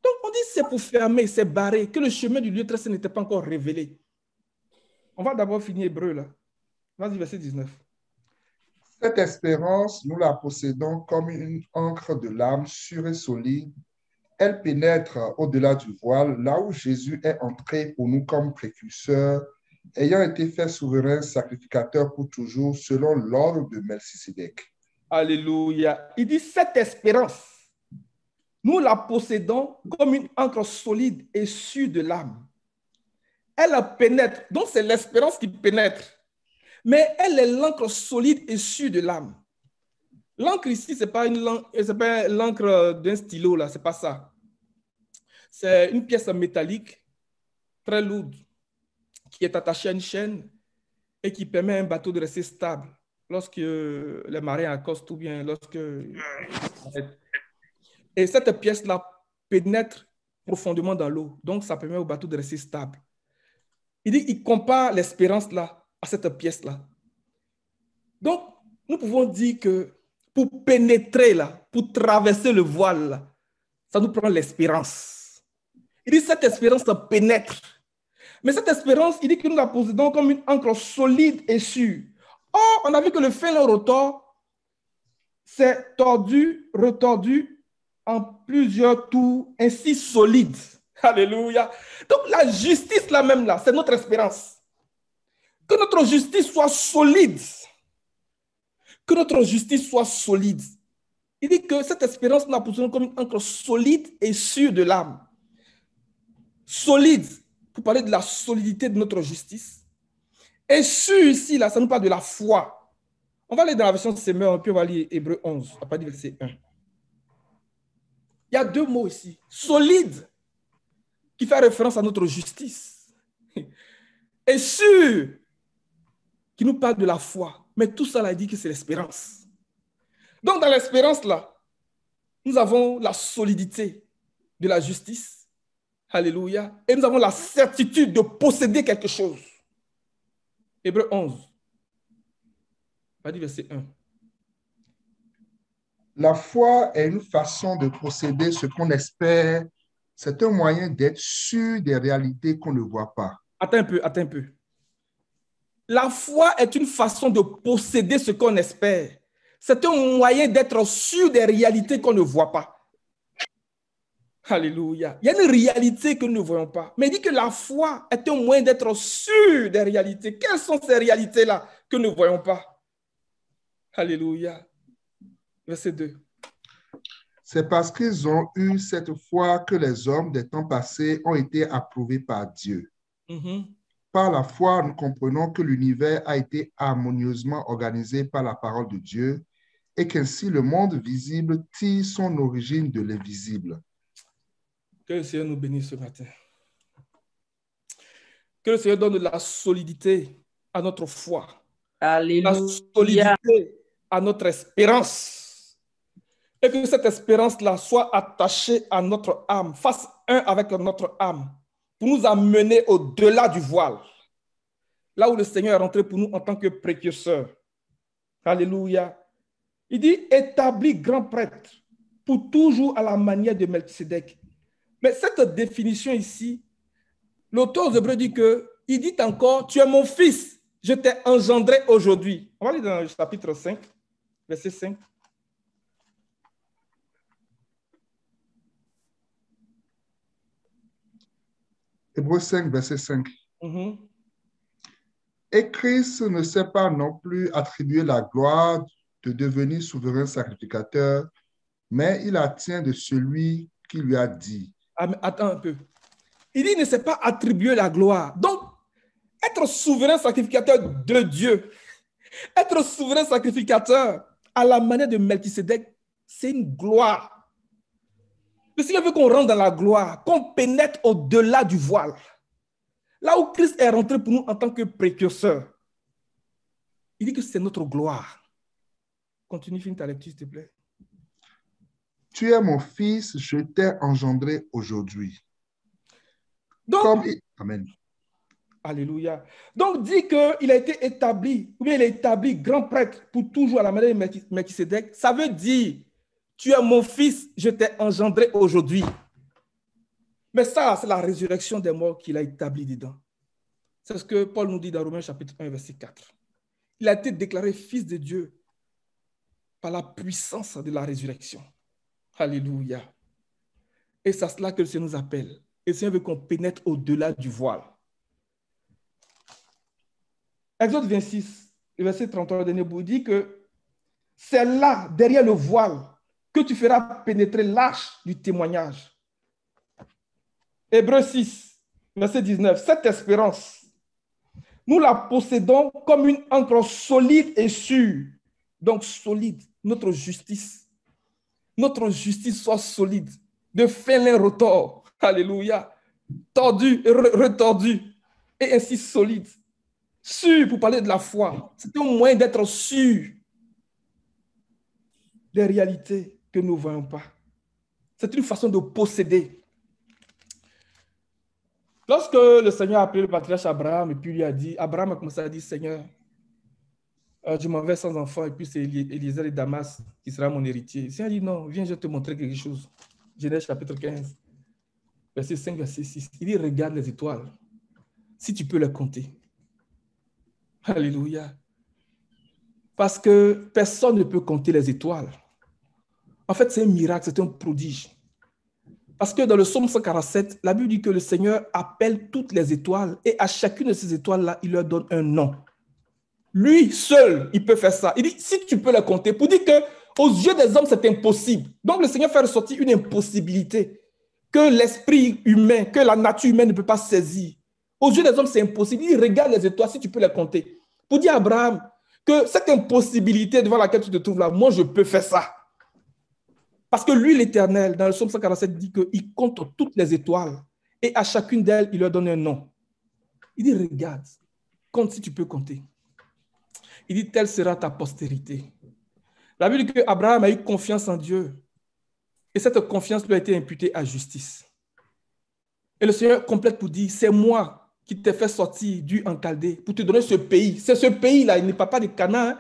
Donc, on dit c'est pour fermer, c'est barré, que le chemin du lieu très saint n'était pas encore révélé. On va d'abord finir Hébreux là. Vas-y, verset 19. Cette espérance, nous la possédons comme une encre de l'âme sûre et solide. Elle pénètre au-delà du voile, là où Jésus est entré pour nous comme précurseur, ayant été fait souverain sacrificateur pour toujours, selon l'ordre de Melchisédek. Alléluia. Il dit cette espérance, nous la possédons comme une encre solide et sûre de l'âme. Elle pénètre, donc c'est l'espérance qui pénètre. Mais elle est l'encre solide et sûre de l'âme. L'encre ici, ce n'est pas l'encre d'un stylo, là, ce n'est pas ça. C'est une pièce métallique très lourde qui est attachée à une chaîne et qui permet à un bateau de rester stable lorsque les marées accostent ou bien lorsque... Et cette pièce-là pénètre profondément dans l'eau. Donc, ça permet au bateau de rester stable. Il compare l'espérance là à cette pièce-là. Donc, nous pouvons dire que pour pénétrer là, pour traverser le voile là, ça nous prend l'espérance. Il dit cette espérance ça pénètre. Mais cette espérance, il dit que nous la possédons comme une encre solide et sûre. Or, on a vu que le fil rotor s'est tordu, retordu en plusieurs tours, ainsi solide. Alléluia. Donc, la justice là même là, c'est notre espérance. Que notre justice soit solide. Que notre justice soit solide. Il dit que cette espérance, nous la possédons comme une encre solide et sûre de l'âme. Solide, pour parler de la solidité de notre justice. Et sûr ici, là, ça nous parle de la foi. On va aller dans la version Semeur, puis on va lire Hébreux 11, à partir du verset 1. Il y a deux mots ici. Solide, qui fait référence à notre justice. Et sûr, qui nous parle de la foi. Mais tout ça, là, il dit que c'est l'espérance. Donc, dans l'espérance, là, nous avons la solidité de la justice. Alléluia. Et nous avons la certitude de posséder quelque chose. Hébreux 11. On va dire verset 1. La foi est une façon de posséder ce qu'on espère. C'est un moyen d'être sûr des réalités qu'on ne voit pas. Attends un peu. La foi est une façon de posséder ce qu'on espère. C'est un moyen d'être sûr des réalités qu'on ne voit pas. Alléluia. Il y a une réalité que nous ne voyons pas. Mais il dit que la foi est un moyen d'être sûr des réalités. Quelles sont ces réalités-là que nous ne voyons pas? Alléluia. Verset 2. C'est parce qu'ils ont eu cette foi que les hommes des temps passés ont été approuvés par Dieu. Par la foi, nous comprenons que l'univers a été harmonieusement organisé par la parole de Dieu et qu'ainsi le monde visible tire son origine de l'invisible. Que le Seigneur nous bénisse ce matin. Que le Seigneur donne de la solidité à notre foi. Alléluia. La solidité à notre espérance. Et que cette espérance-là soit attachée à notre âme, fasse un avec notre âme. pour nous amener au-delà du voile. Là où le Seigneur est rentré pour nous en tant que précurseur. Alléluia. Il dit, établi grand prêtre pour toujours à la manière de Melchisédek. Mais cette définition ici, l'auteur aux Hébreux dit que, il dit encore, tu es mon fils, je t'ai engendré aujourd'hui. On va lire dans le chapitre 5, verset 5. Hébreux 5, verset 5. Et Christ ne s'est pas non plus attribué la gloire de devenir souverain sacrificateur, mais il la tient de celui qui lui a dit. Attends un peu. Il dit il ne s'est pas attribué la gloire. Donc, être souverain sacrificateur de Dieu, être souverain sacrificateur à la manière de Melchisédek, c'est une gloire. Le Seigneur veut qu'on rentre dans la gloire, qu'on pénètre au-delà du voile. Là où Christ est rentré pour nous en tant que précurseur, il dit que c'est notre gloire. Continue, finis ta lecture, s'il te plaît. Tu es mon fils, je t'ai engendré aujourd'hui. Donc, Amen. Alléluia. Donc, dit qu'il a été établi, ou bien il est établi grand prêtre pour toujours à la manière de Melchisédek. Ça veut dire, tu es mon fils, je t'ai engendré aujourd'hui. Mais ça, c'est la résurrection des morts qu'il a établi dedans. C'est ce que Paul nous dit dans Romains chapitre 1, verset 4. Il a été déclaré fils de Dieu par la puissance de la résurrection. Alléluia. Et c'est à cela que le Seigneur nous appelle. Et le Seigneur veut qu'on pénètre au-delà du voile. Exode 26, le verset 33 de Nebo dit que c'est là, derrière le voile, que tu feras pénétrer l'arche du témoignage. Hébreux 6, verset 19. Cette espérance, nous la possédons comme une ancre solide et sûre. Donc solide, notre justice soit solide, de fin lin retors. Alléluia. Tordu et retordu, et ainsi solide. Sûr, pour parler de la foi, c'est un moyen d'être sûr des réalités que nous ne voyons pas. C'est une façon de posséder. Lorsque le Seigneur a appelé le patriarche Abraham, et puis lui a dit, Abraham a commencé à dire, Seigneur, je m'en vais sans enfant, et puis c'est Eliezer de Damas qui sera mon héritier. Le Seigneur a dit, non, viens, je vais te montrer quelque chose. Genèse chapitre 15, verset 5, verset 6. Il dit, regarde les étoiles, si tu peux les compter. Alléluia. Parce que personne ne peut compter les étoiles. En fait, c'est un miracle, c'est un prodige. Parce que dans le psaume 147, la Bible dit que le Seigneur appelle toutes les étoiles et à chacune de ces étoiles-là, il leur donne un nom. Lui seul, il peut faire ça. Il dit, si tu peux les compter, pour dire qu'aux yeux des hommes, c'est impossible. Donc le Seigneur fait ressortir une impossibilité que l'esprit humain, que la nature humaine ne peut pas saisir. Aux yeux des hommes, c'est impossible. Il regarde les étoiles, si tu peux les compter. Pour dire à Abraham que cette impossibilité devant laquelle tu te trouves là, moi, je peux faire ça. Parce que lui, l'Éternel, dans le psaume 147, dit qu'il compte toutes les étoiles et à chacune d'elles, il leur donne un nom. Il dit, regarde, compte si tu peux compter. Il dit, telle sera ta postérité. La Bible dit qu'Abraham a eu confiance en Dieu et cette confiance lui a été imputée à justice. Et le Seigneur complète pour dire, c'est moi qui t'ai fait sortir du en Chaldée pour te donner ce pays. C'est ce pays-là, il n'est pas de Canaan, hein,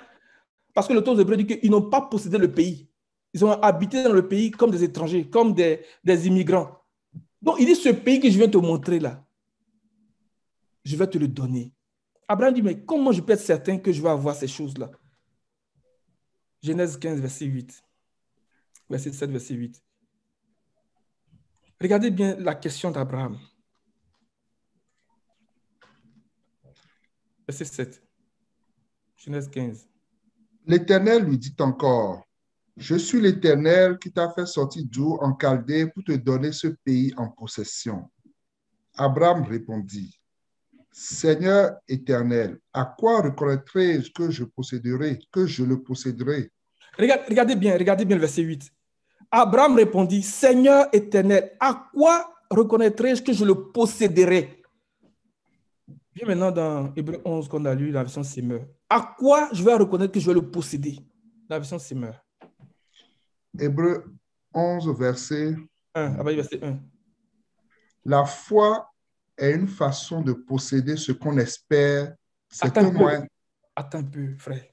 parce que l'auteur des Hébreux dit qu'ils n'ont pas possédé le pays. Ils ont habité dans le pays comme des étrangers, comme des immigrants. Donc, il dit, ce pays que je viens te montrer là, je vais te le donner. Abraham dit, mais comment je peux être certain que je vais avoir ces choses-là? Genèse 15, verset 8. Verset 7, verset 8. Regardez bien la question d'Abraham. Verset 7. Genèse 15. L'Éternel lui dit encore, je suis l'Éternel qui t'a fait sortir d'Our en Chaldée pour te donner ce pays en possession. Abraham répondit, Seigneur éternel, à quoi reconnaîtrai-je que je le posséderai? Regardez bien le verset 8. Abraham répondit, Seigneur éternel, à quoi reconnaîtrai-je que je le posséderai? Viens maintenant dans Hébreux 11 qu'on a lu, la version Simmer. À quoi je vais reconnaître que je vais le posséder? La version Simmer. Hébreux 11, verset 1. Verset 1. La foi est une façon de posséder ce qu'on espère. C'est Attends un moyen. Attends un peu, frère.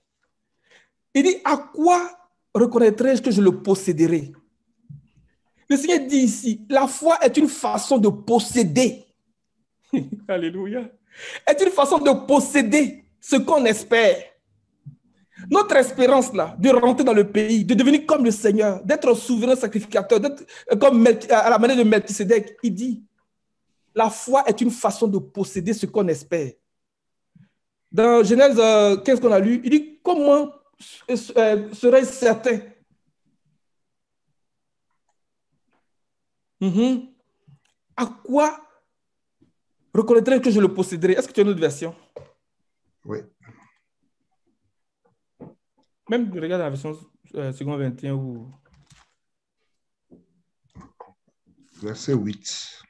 Il dit, à quoi reconnaîtrai-je que je le posséderai? Le Seigneur dit ici, la foi est une façon de posséder. Alléluia. Est une façon de posséder ce qu'on espère. Notre espérance là, de rentrer dans le pays, de devenir comme le Seigneur, d'être souverain sacrificateur, d'être comme à la manière de Melchisédek, il dit, la foi est une façon de posséder ce qu'on espère. Dans Genèse 15 qu'on a lu, il dit, comment serais-je certain? À quoi reconnaîtrai-je que je le posséderai? Est-ce que tu as une autre version? Oui. Même regarde la version seconde 21 ou... Verset 8.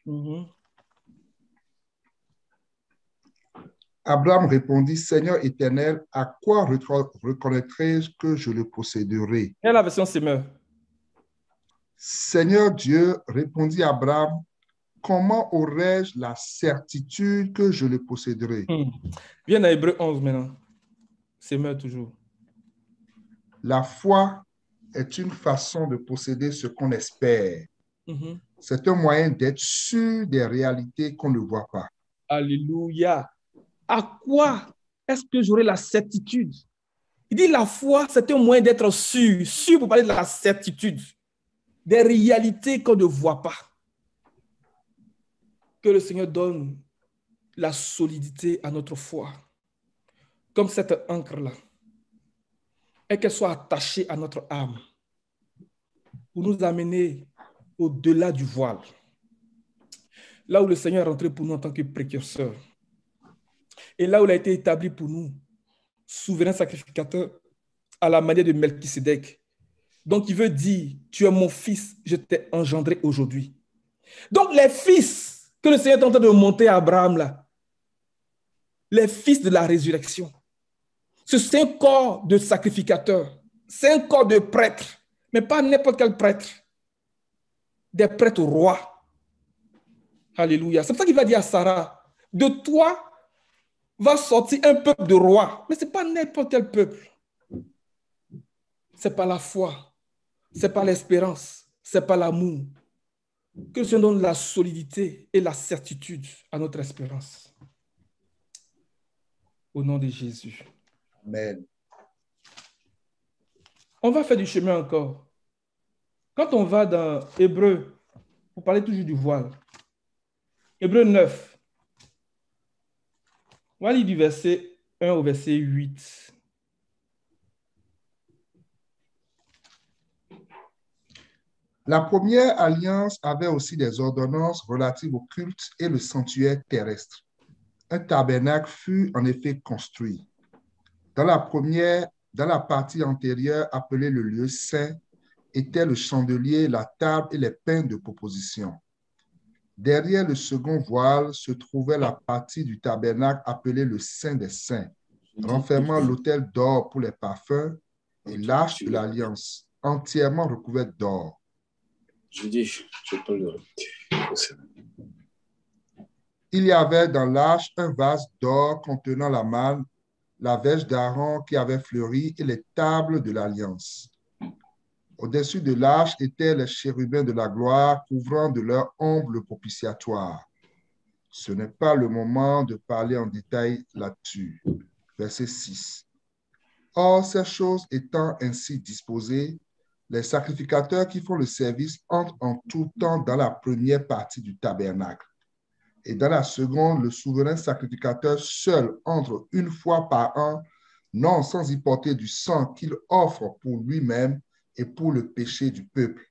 Abraham répondit, Seigneur éternel, à quoi reconnaîtrai-je que je le posséderai? Et la version Semeur. Seigneur Dieu, répondit Abraham, comment aurais-je la certitude que je le posséderai? Viens dans Hébreu 11 maintenant. Semeur toujours. La foi est une façon de posséder ce qu'on espère. C'est un moyen d'être sûr des réalités qu'on ne voit pas. Alléluia. À quoi est-ce que j'aurai la certitude? Il dit la foi, c'est un moyen d'être sûr. Sûr pour parler de la certitude. Des réalités qu'on ne voit pas. Que le Seigneur donne la solidité à notre foi. Comme cette encre-là. Et qu'elle soit attachée à notre âme. Pour nous amener au-delà du voile. Là où le Seigneur est rentré pour nous en tant que précurseur. Et là où il a été établi pour nous, souverain sacrificateur, à la manière de Melchisédek. Donc, il veut dire, tu es mon fils, je t'ai engendré aujourd'hui. Donc, les fils que le Seigneur est en train de monter à Abraham, là, les fils de la résurrection, c'est un corps de sacrificateur, c'est un corps de prêtre, mais pas n'importe quel prêtre, des prêtres rois. Alléluia. C'est pour ça qu'il va dire à Sarah, de toi va sortir un peuple de rois, mais ce n'est pas n'importe quel peuple. Ce n'est pas la foi, ce n'est pas l'espérance, ce n'est pas l'amour. Que le Seigneur donne la solidité et la certitude à notre espérance. Au nom de Jésus. Amen. On va faire du chemin encore. Quand on va dans Hébreu, pour parler toujours du voile, Hébreu 9, on va lire du verset 1 au verset 8. La première alliance avait aussi des ordonnances relatives au culte et le sanctuaire terrestre. Un tabernacle fut en effet construit. Dans la partie antérieure appelée le lieu saint, étaient le chandelier, la table et les pains de proposition. Derrière le second voile se trouvait la partie du tabernacle appelée le Saint des Saints, renfermant l'autel d'or pour les parfums et l'arche de l'alliance, entièrement recouverte d'or. Il y avait dans l'arche un vase d'or contenant la manne, la verge d'Aaron qui avait fleuri et les tables de l'alliance. Au-dessus de l'arche étaient les chérubins de la gloire couvrant de leur ombre le propitiatoire. Ce n'est pas le moment de parler en détail là-dessus. Verset 6. Or, ces choses étant ainsi disposées, les sacrificateurs qui font le service entrent en tout temps dans la première partie du tabernacle. Et dans la seconde, le souverain sacrificateur seul entre une fois par an, non sans y porter du sang qu'il offre pour lui-même et pour le péché du peuple.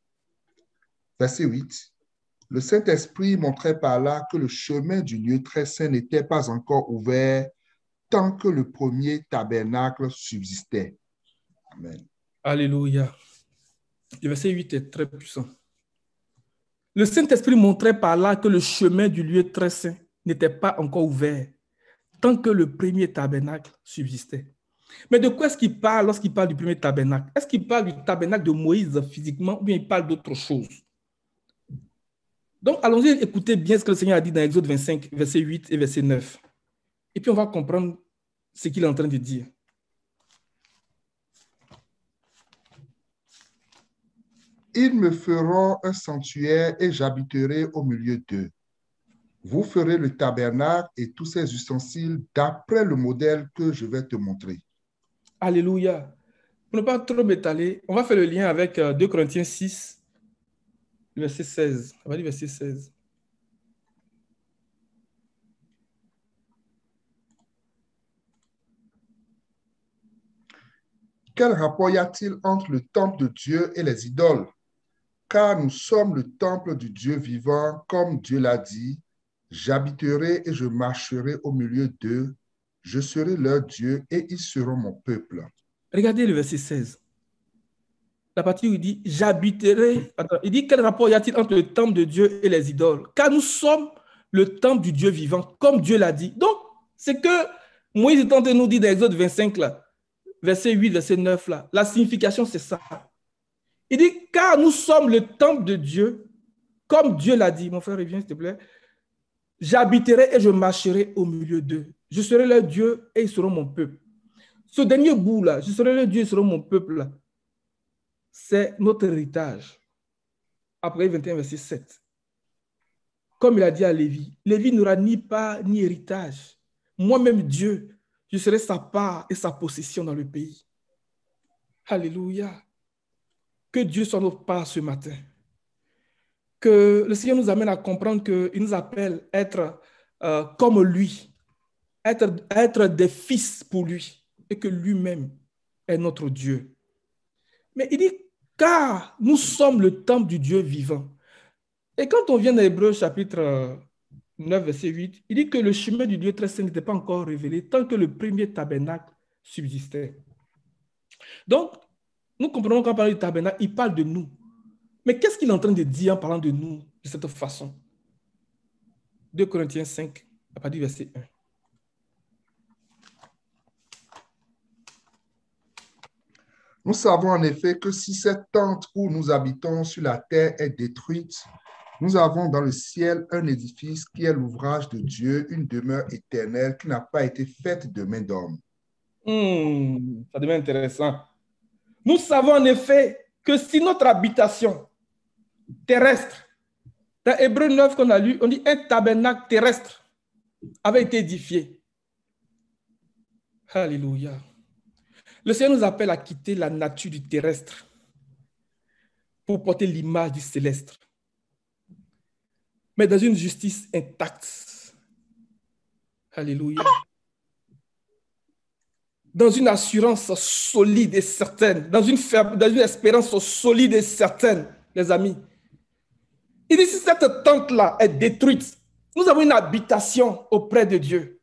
Verset 8. Le Saint-Esprit montrait par là que le chemin du lieu très saint n'était pas encore ouvert tant que le premier tabernacle subsistait. Amen. Alléluia. Le verset 8 est très puissant. Le Saint-Esprit montrait par là que le chemin du lieu très saint n'était pas encore ouvert tant que le premier tabernacle subsistait. Mais de quoi est-ce qu'il parle lorsqu'il parle du premier tabernacle? Est-ce qu'il parle du tabernacle de Moïse physiquement ou bien il parle d'autre chose? Donc, allons-y, écoutez bien ce que le Seigneur a dit dans Exode 25, verset 8 et verset 9. Et puis, on va comprendre ce qu'il est en train de dire. Ils me feront un sanctuaire et j'habiterai au milieu d'eux. Vous ferez le tabernacle et tous ses ustensiles d'après le modèle que je vais te montrer. Alléluia. Pour ne pas trop m'étaler, on va faire le lien avec 2 Corinthiens 6, verset 16. On va dire verset 16. Quel rapport y a-t-il entre le temple de Dieu et les idoles? Car nous sommes le temple du Dieu vivant, comme Dieu l'a dit. J'habiterai et je marcherai au milieu d'eux. Je serai leur Dieu et ils seront mon peuple. Regardez le verset 16. La partie où il dit « J'habiterai ». Il dit « Quel rapport y a-t-il entre le temple de Dieu et les idoles? Car nous sommes le temple du Dieu vivant, comme Dieu l'a dit. » Donc, c'est que Moïse est en train de nous dire dans Exode 25, là, verset 8, verset 9, là, la signification, c'est ça. Il dit « Car nous sommes le temple de Dieu, comme Dieu l'a dit. » Mon frère, reviens, s'il te plaît. « J'habiterai et je marcherai au milieu d'eux. Je serai leur Dieu et ils seront mon peuple. » Ce dernier bout-là, « Je serai leur Dieu et ils seront mon peuple » là, c'est notre héritage. Après 21, verset 7. Comme il a dit à Lévi, Lévi n'aura ni part ni héritage. Moi-même, Dieu, je serai sa part et sa possession dans le pays. Alléluia. Que Dieu soit notre part ce matin. Que le Seigneur nous amène à comprendre qu'il nous appelle à être comme lui, être des fils pour lui et que lui-même est notre Dieu. Mais il dit, car nous sommes le temple du Dieu vivant. Et quand on vient dans Hébreux chapitre 9, verset 8, il dit que le chemin du Dieu très saint n'était pas encore révélé tant que le premier tabernacle subsistait. Donc, nous comprenons quand on parle du tabernacle, il parle de nous. Mais qu'est-ce qu'il est en train de dire en parlant de nous de cette façon? 2 Corinthiens 5, à partir du verset 1. Nous savons en effet que si cette tente où nous habitons sur la terre est détruite, nous avons dans le ciel un édifice qui est l'ouvrage de Dieu, une demeure éternelle qui n'a pas été faite de main d'homme. Ça devient intéressant. Nous savons en effet que si notre habitation terrestre, dans Hébreux 9 qu'on a lu, on dit un tabernacle terrestre avait été édifié. Alléluia. Le Seigneur nous appelle à quitter la nature du terrestre pour porter l'image du céleste, mais dans une justice intacte. Alléluia. Dans une assurance solide et certaine, dans une espérance solide et certaine, les amis. Il dit, si cette tente-là est détruite, nous avons une habitation auprès de Dieu.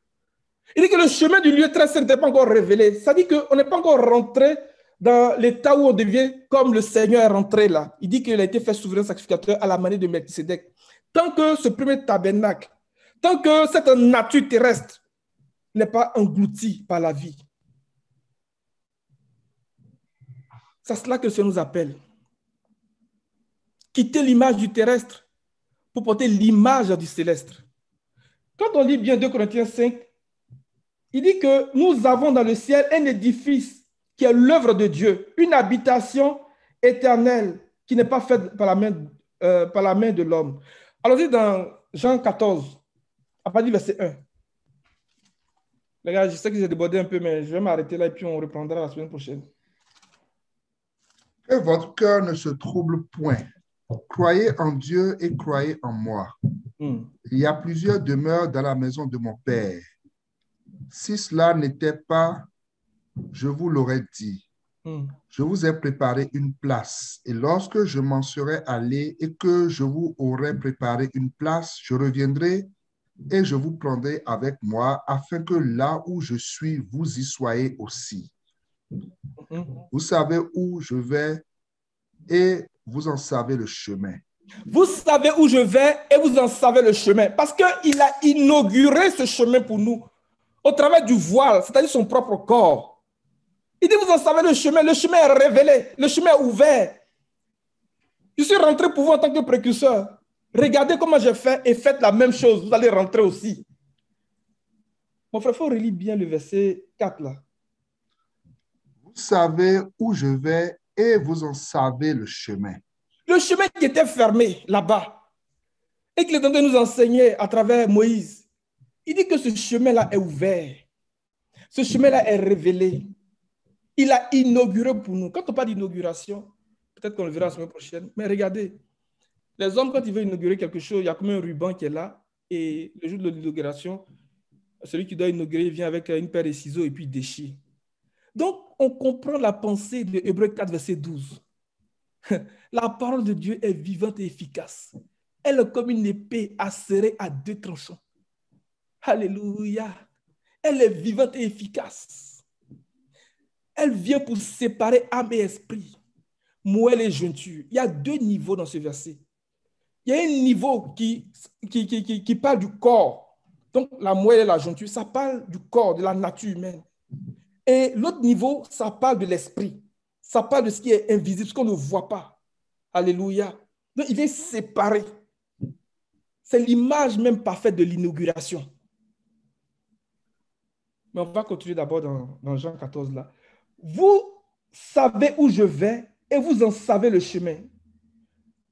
Il dit que le chemin du lieu très saint n'était pas encore révélé. Ça dit qu'on n'est pas encore rentré dans l'état où on devient comme le Seigneur est rentré là. Il dit qu'il a été fait souverain sacrificateur à la manière de Melchisédek. Tant que ce premier tabernacle, tant que cette nature terrestre n'est pas engloutie par la vie. C'est à cela que le Seigneur nous appelle. Quitter l'image du terrestre pour porter l'image du céleste. Quand on lit bien 2 Corinthiens 5, il dit que nous avons dans le ciel un édifice qui est l'œuvre de Dieu, une habitation éternelle qui n'est pas faite par la main de l'homme. Allons-y dans Jean 14, à partir du verset 1. Les gars, je sais que j'ai débordé un peu, mais je vais m'arrêter là et puis on reprendra la semaine prochaine. Que votre cœur ne se trouble point. Croyez en Dieu et croyez en moi. Il y a plusieurs demeures dans la maison de mon Père. Si cela n'était pas, je vous l'aurais dit. Je vous ai préparé une place. Et lorsque je m'en serai allé et que je vous aurai préparé une place, je reviendrai et je vous prendrai avec moi afin que là où je suis, vous y soyez aussi. Vous savez où je vais et vous en savez le chemin. Vous savez où je vais et vous en savez le chemin. Parce qu'il a inauguré ce chemin pour nous au travers du voile, c'est-à-dire son propre corps. Il dit, vous en savez le chemin est révélé, le chemin est ouvert. Je suis rentré pour vous en tant que précurseur. Regardez comment j'ai fait et faites la même chose. Vous allez rentrer aussi. Mon frère, il faut relire bien le verset 4 là. Vous savez où je vais et vous en savez le chemin. Le chemin qui était fermé là-bas et qu'il est en train de nous enseigner à travers Moïse, il dit que ce chemin-là est ouvert. Ce chemin-là est révélé. Il a inauguré pour nous. Quand on parle d'inauguration, peut-être qu'on le verra la semaine prochaine, mais regardez, les hommes, quand ils veulent inaugurer quelque chose, il y a comme un ruban qui est là, et le jour de l'inauguration, celui qui doit inaugurer vient avec une paire de ciseaux et puis il déchire. Donc, on comprend la pensée de Hébreux 4, verset 12. La parole de Dieu est vivante et efficace. Elle est comme une épée acérée à 2 tranchants. Alléluia. Elle est vivante et efficace. Elle vient pour séparer âme et esprit, moelle et jointure. Il y a 2 niveaux dans ce verset. Il y a un niveau qui parle du corps. Donc, la moelle et la jointure, ça parle du corps, de la nature humaine. Et l'autre niveau, ça parle de l'esprit. Ça parle de ce qui est invisible, ce qu'on ne voit pas. Alléluia. Donc, il vient séparer. C'est l'image même parfaite de l'inauguration. Mais on va continuer d'abord dans Jean 14 là. Vous savez où je vais et vous en savez le chemin.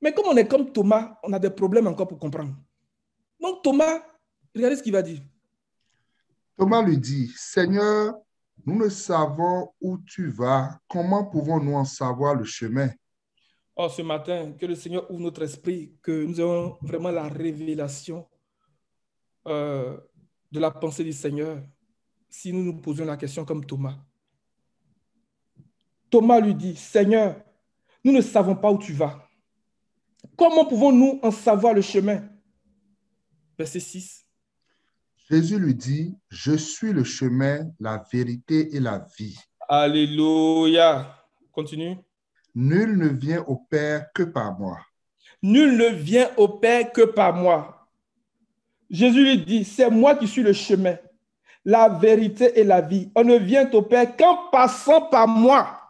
Mais comme on est comme Thomas, on a des problèmes encore pour comprendre. Donc Thomas, regardez ce qu'il va dire. Thomas lui dit, Seigneur, nous ne savons où tu vas. Comment pouvons-nous en savoir le chemin? Oh, ce matin, que le Seigneur ouvre notre esprit, que nous ayons vraiment la révélation de la pensée du Seigneur, si nous nous posons la question comme Thomas. Thomas lui dit, Seigneur, nous ne savons pas où tu vas. Comment pouvons-nous en savoir le chemin? Verset 6. Jésus lui dit, je suis le chemin, la vérité et la vie. Alléluia. Continue. Nul ne vient au Père que par moi. Nul ne vient au Père que par moi. Jésus lui dit, c'est moi qui suis le chemin, la vérité et la vie. On ne vient au Père qu'en passant par moi.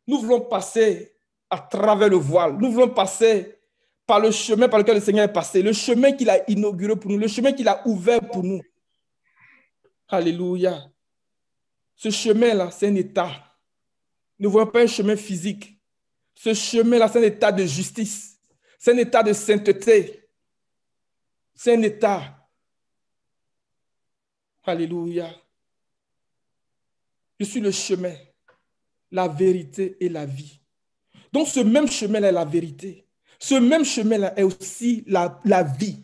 Nous voulons passer à travers le voile. Nous voulons passer par le chemin par lequel le Seigneur est passé, le chemin qu'il a inauguré pour nous, le chemin qu'il a ouvert pour nous. Alléluia. Ce chemin-là, c'est un état. Ne voyons pas un chemin physique. Ce chemin-là, c'est un état de justice. C'est un état de sainteté. C'est un état. Alléluia. Je suis le chemin, la vérité et la vie. Donc, ce même chemin-là est la vérité. Ce même chemin-là est aussi la vie.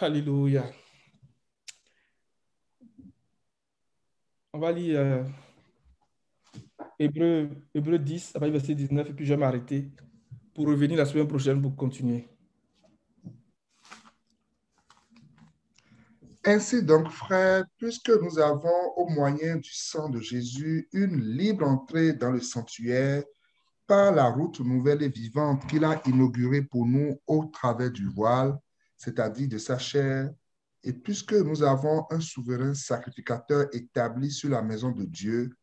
Alléluia. On va lire Hébreux 10, à verset 19, et puis je vais m'arrêter pour revenir la semaine prochaine pour continuer. Ainsi donc, frères, puisque nous avons au moyen du sang de Jésus une libre entrée dans le sanctuaire par la route nouvelle et vivante qu'il a inaugurée pour nous au travers du voile, c'est-à-dire de sa chair, et puisque nous avons un souverain sacrificateur établi sur la maison de Dieu,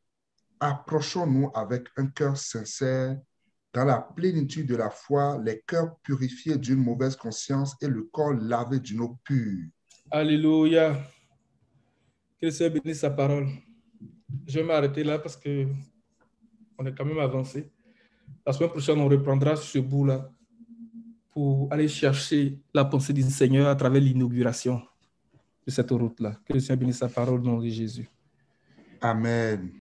approchons-nous avec un cœur sincère, dans la plénitude de la foi, les cœurs purifiés d'une mauvaise conscience et le corps lavé d'une eau pure. Alléluia. Que le Seigneur bénisse sa parole. Je vais m'arrêter là parce que on est quand même avancé. La semaine prochaine, on reprendra ce bout-là pour aller chercher la pensée du Seigneur à travers l'inauguration de cette route-là. Que le Seigneur bénisse sa parole au nom de Jésus. Amen.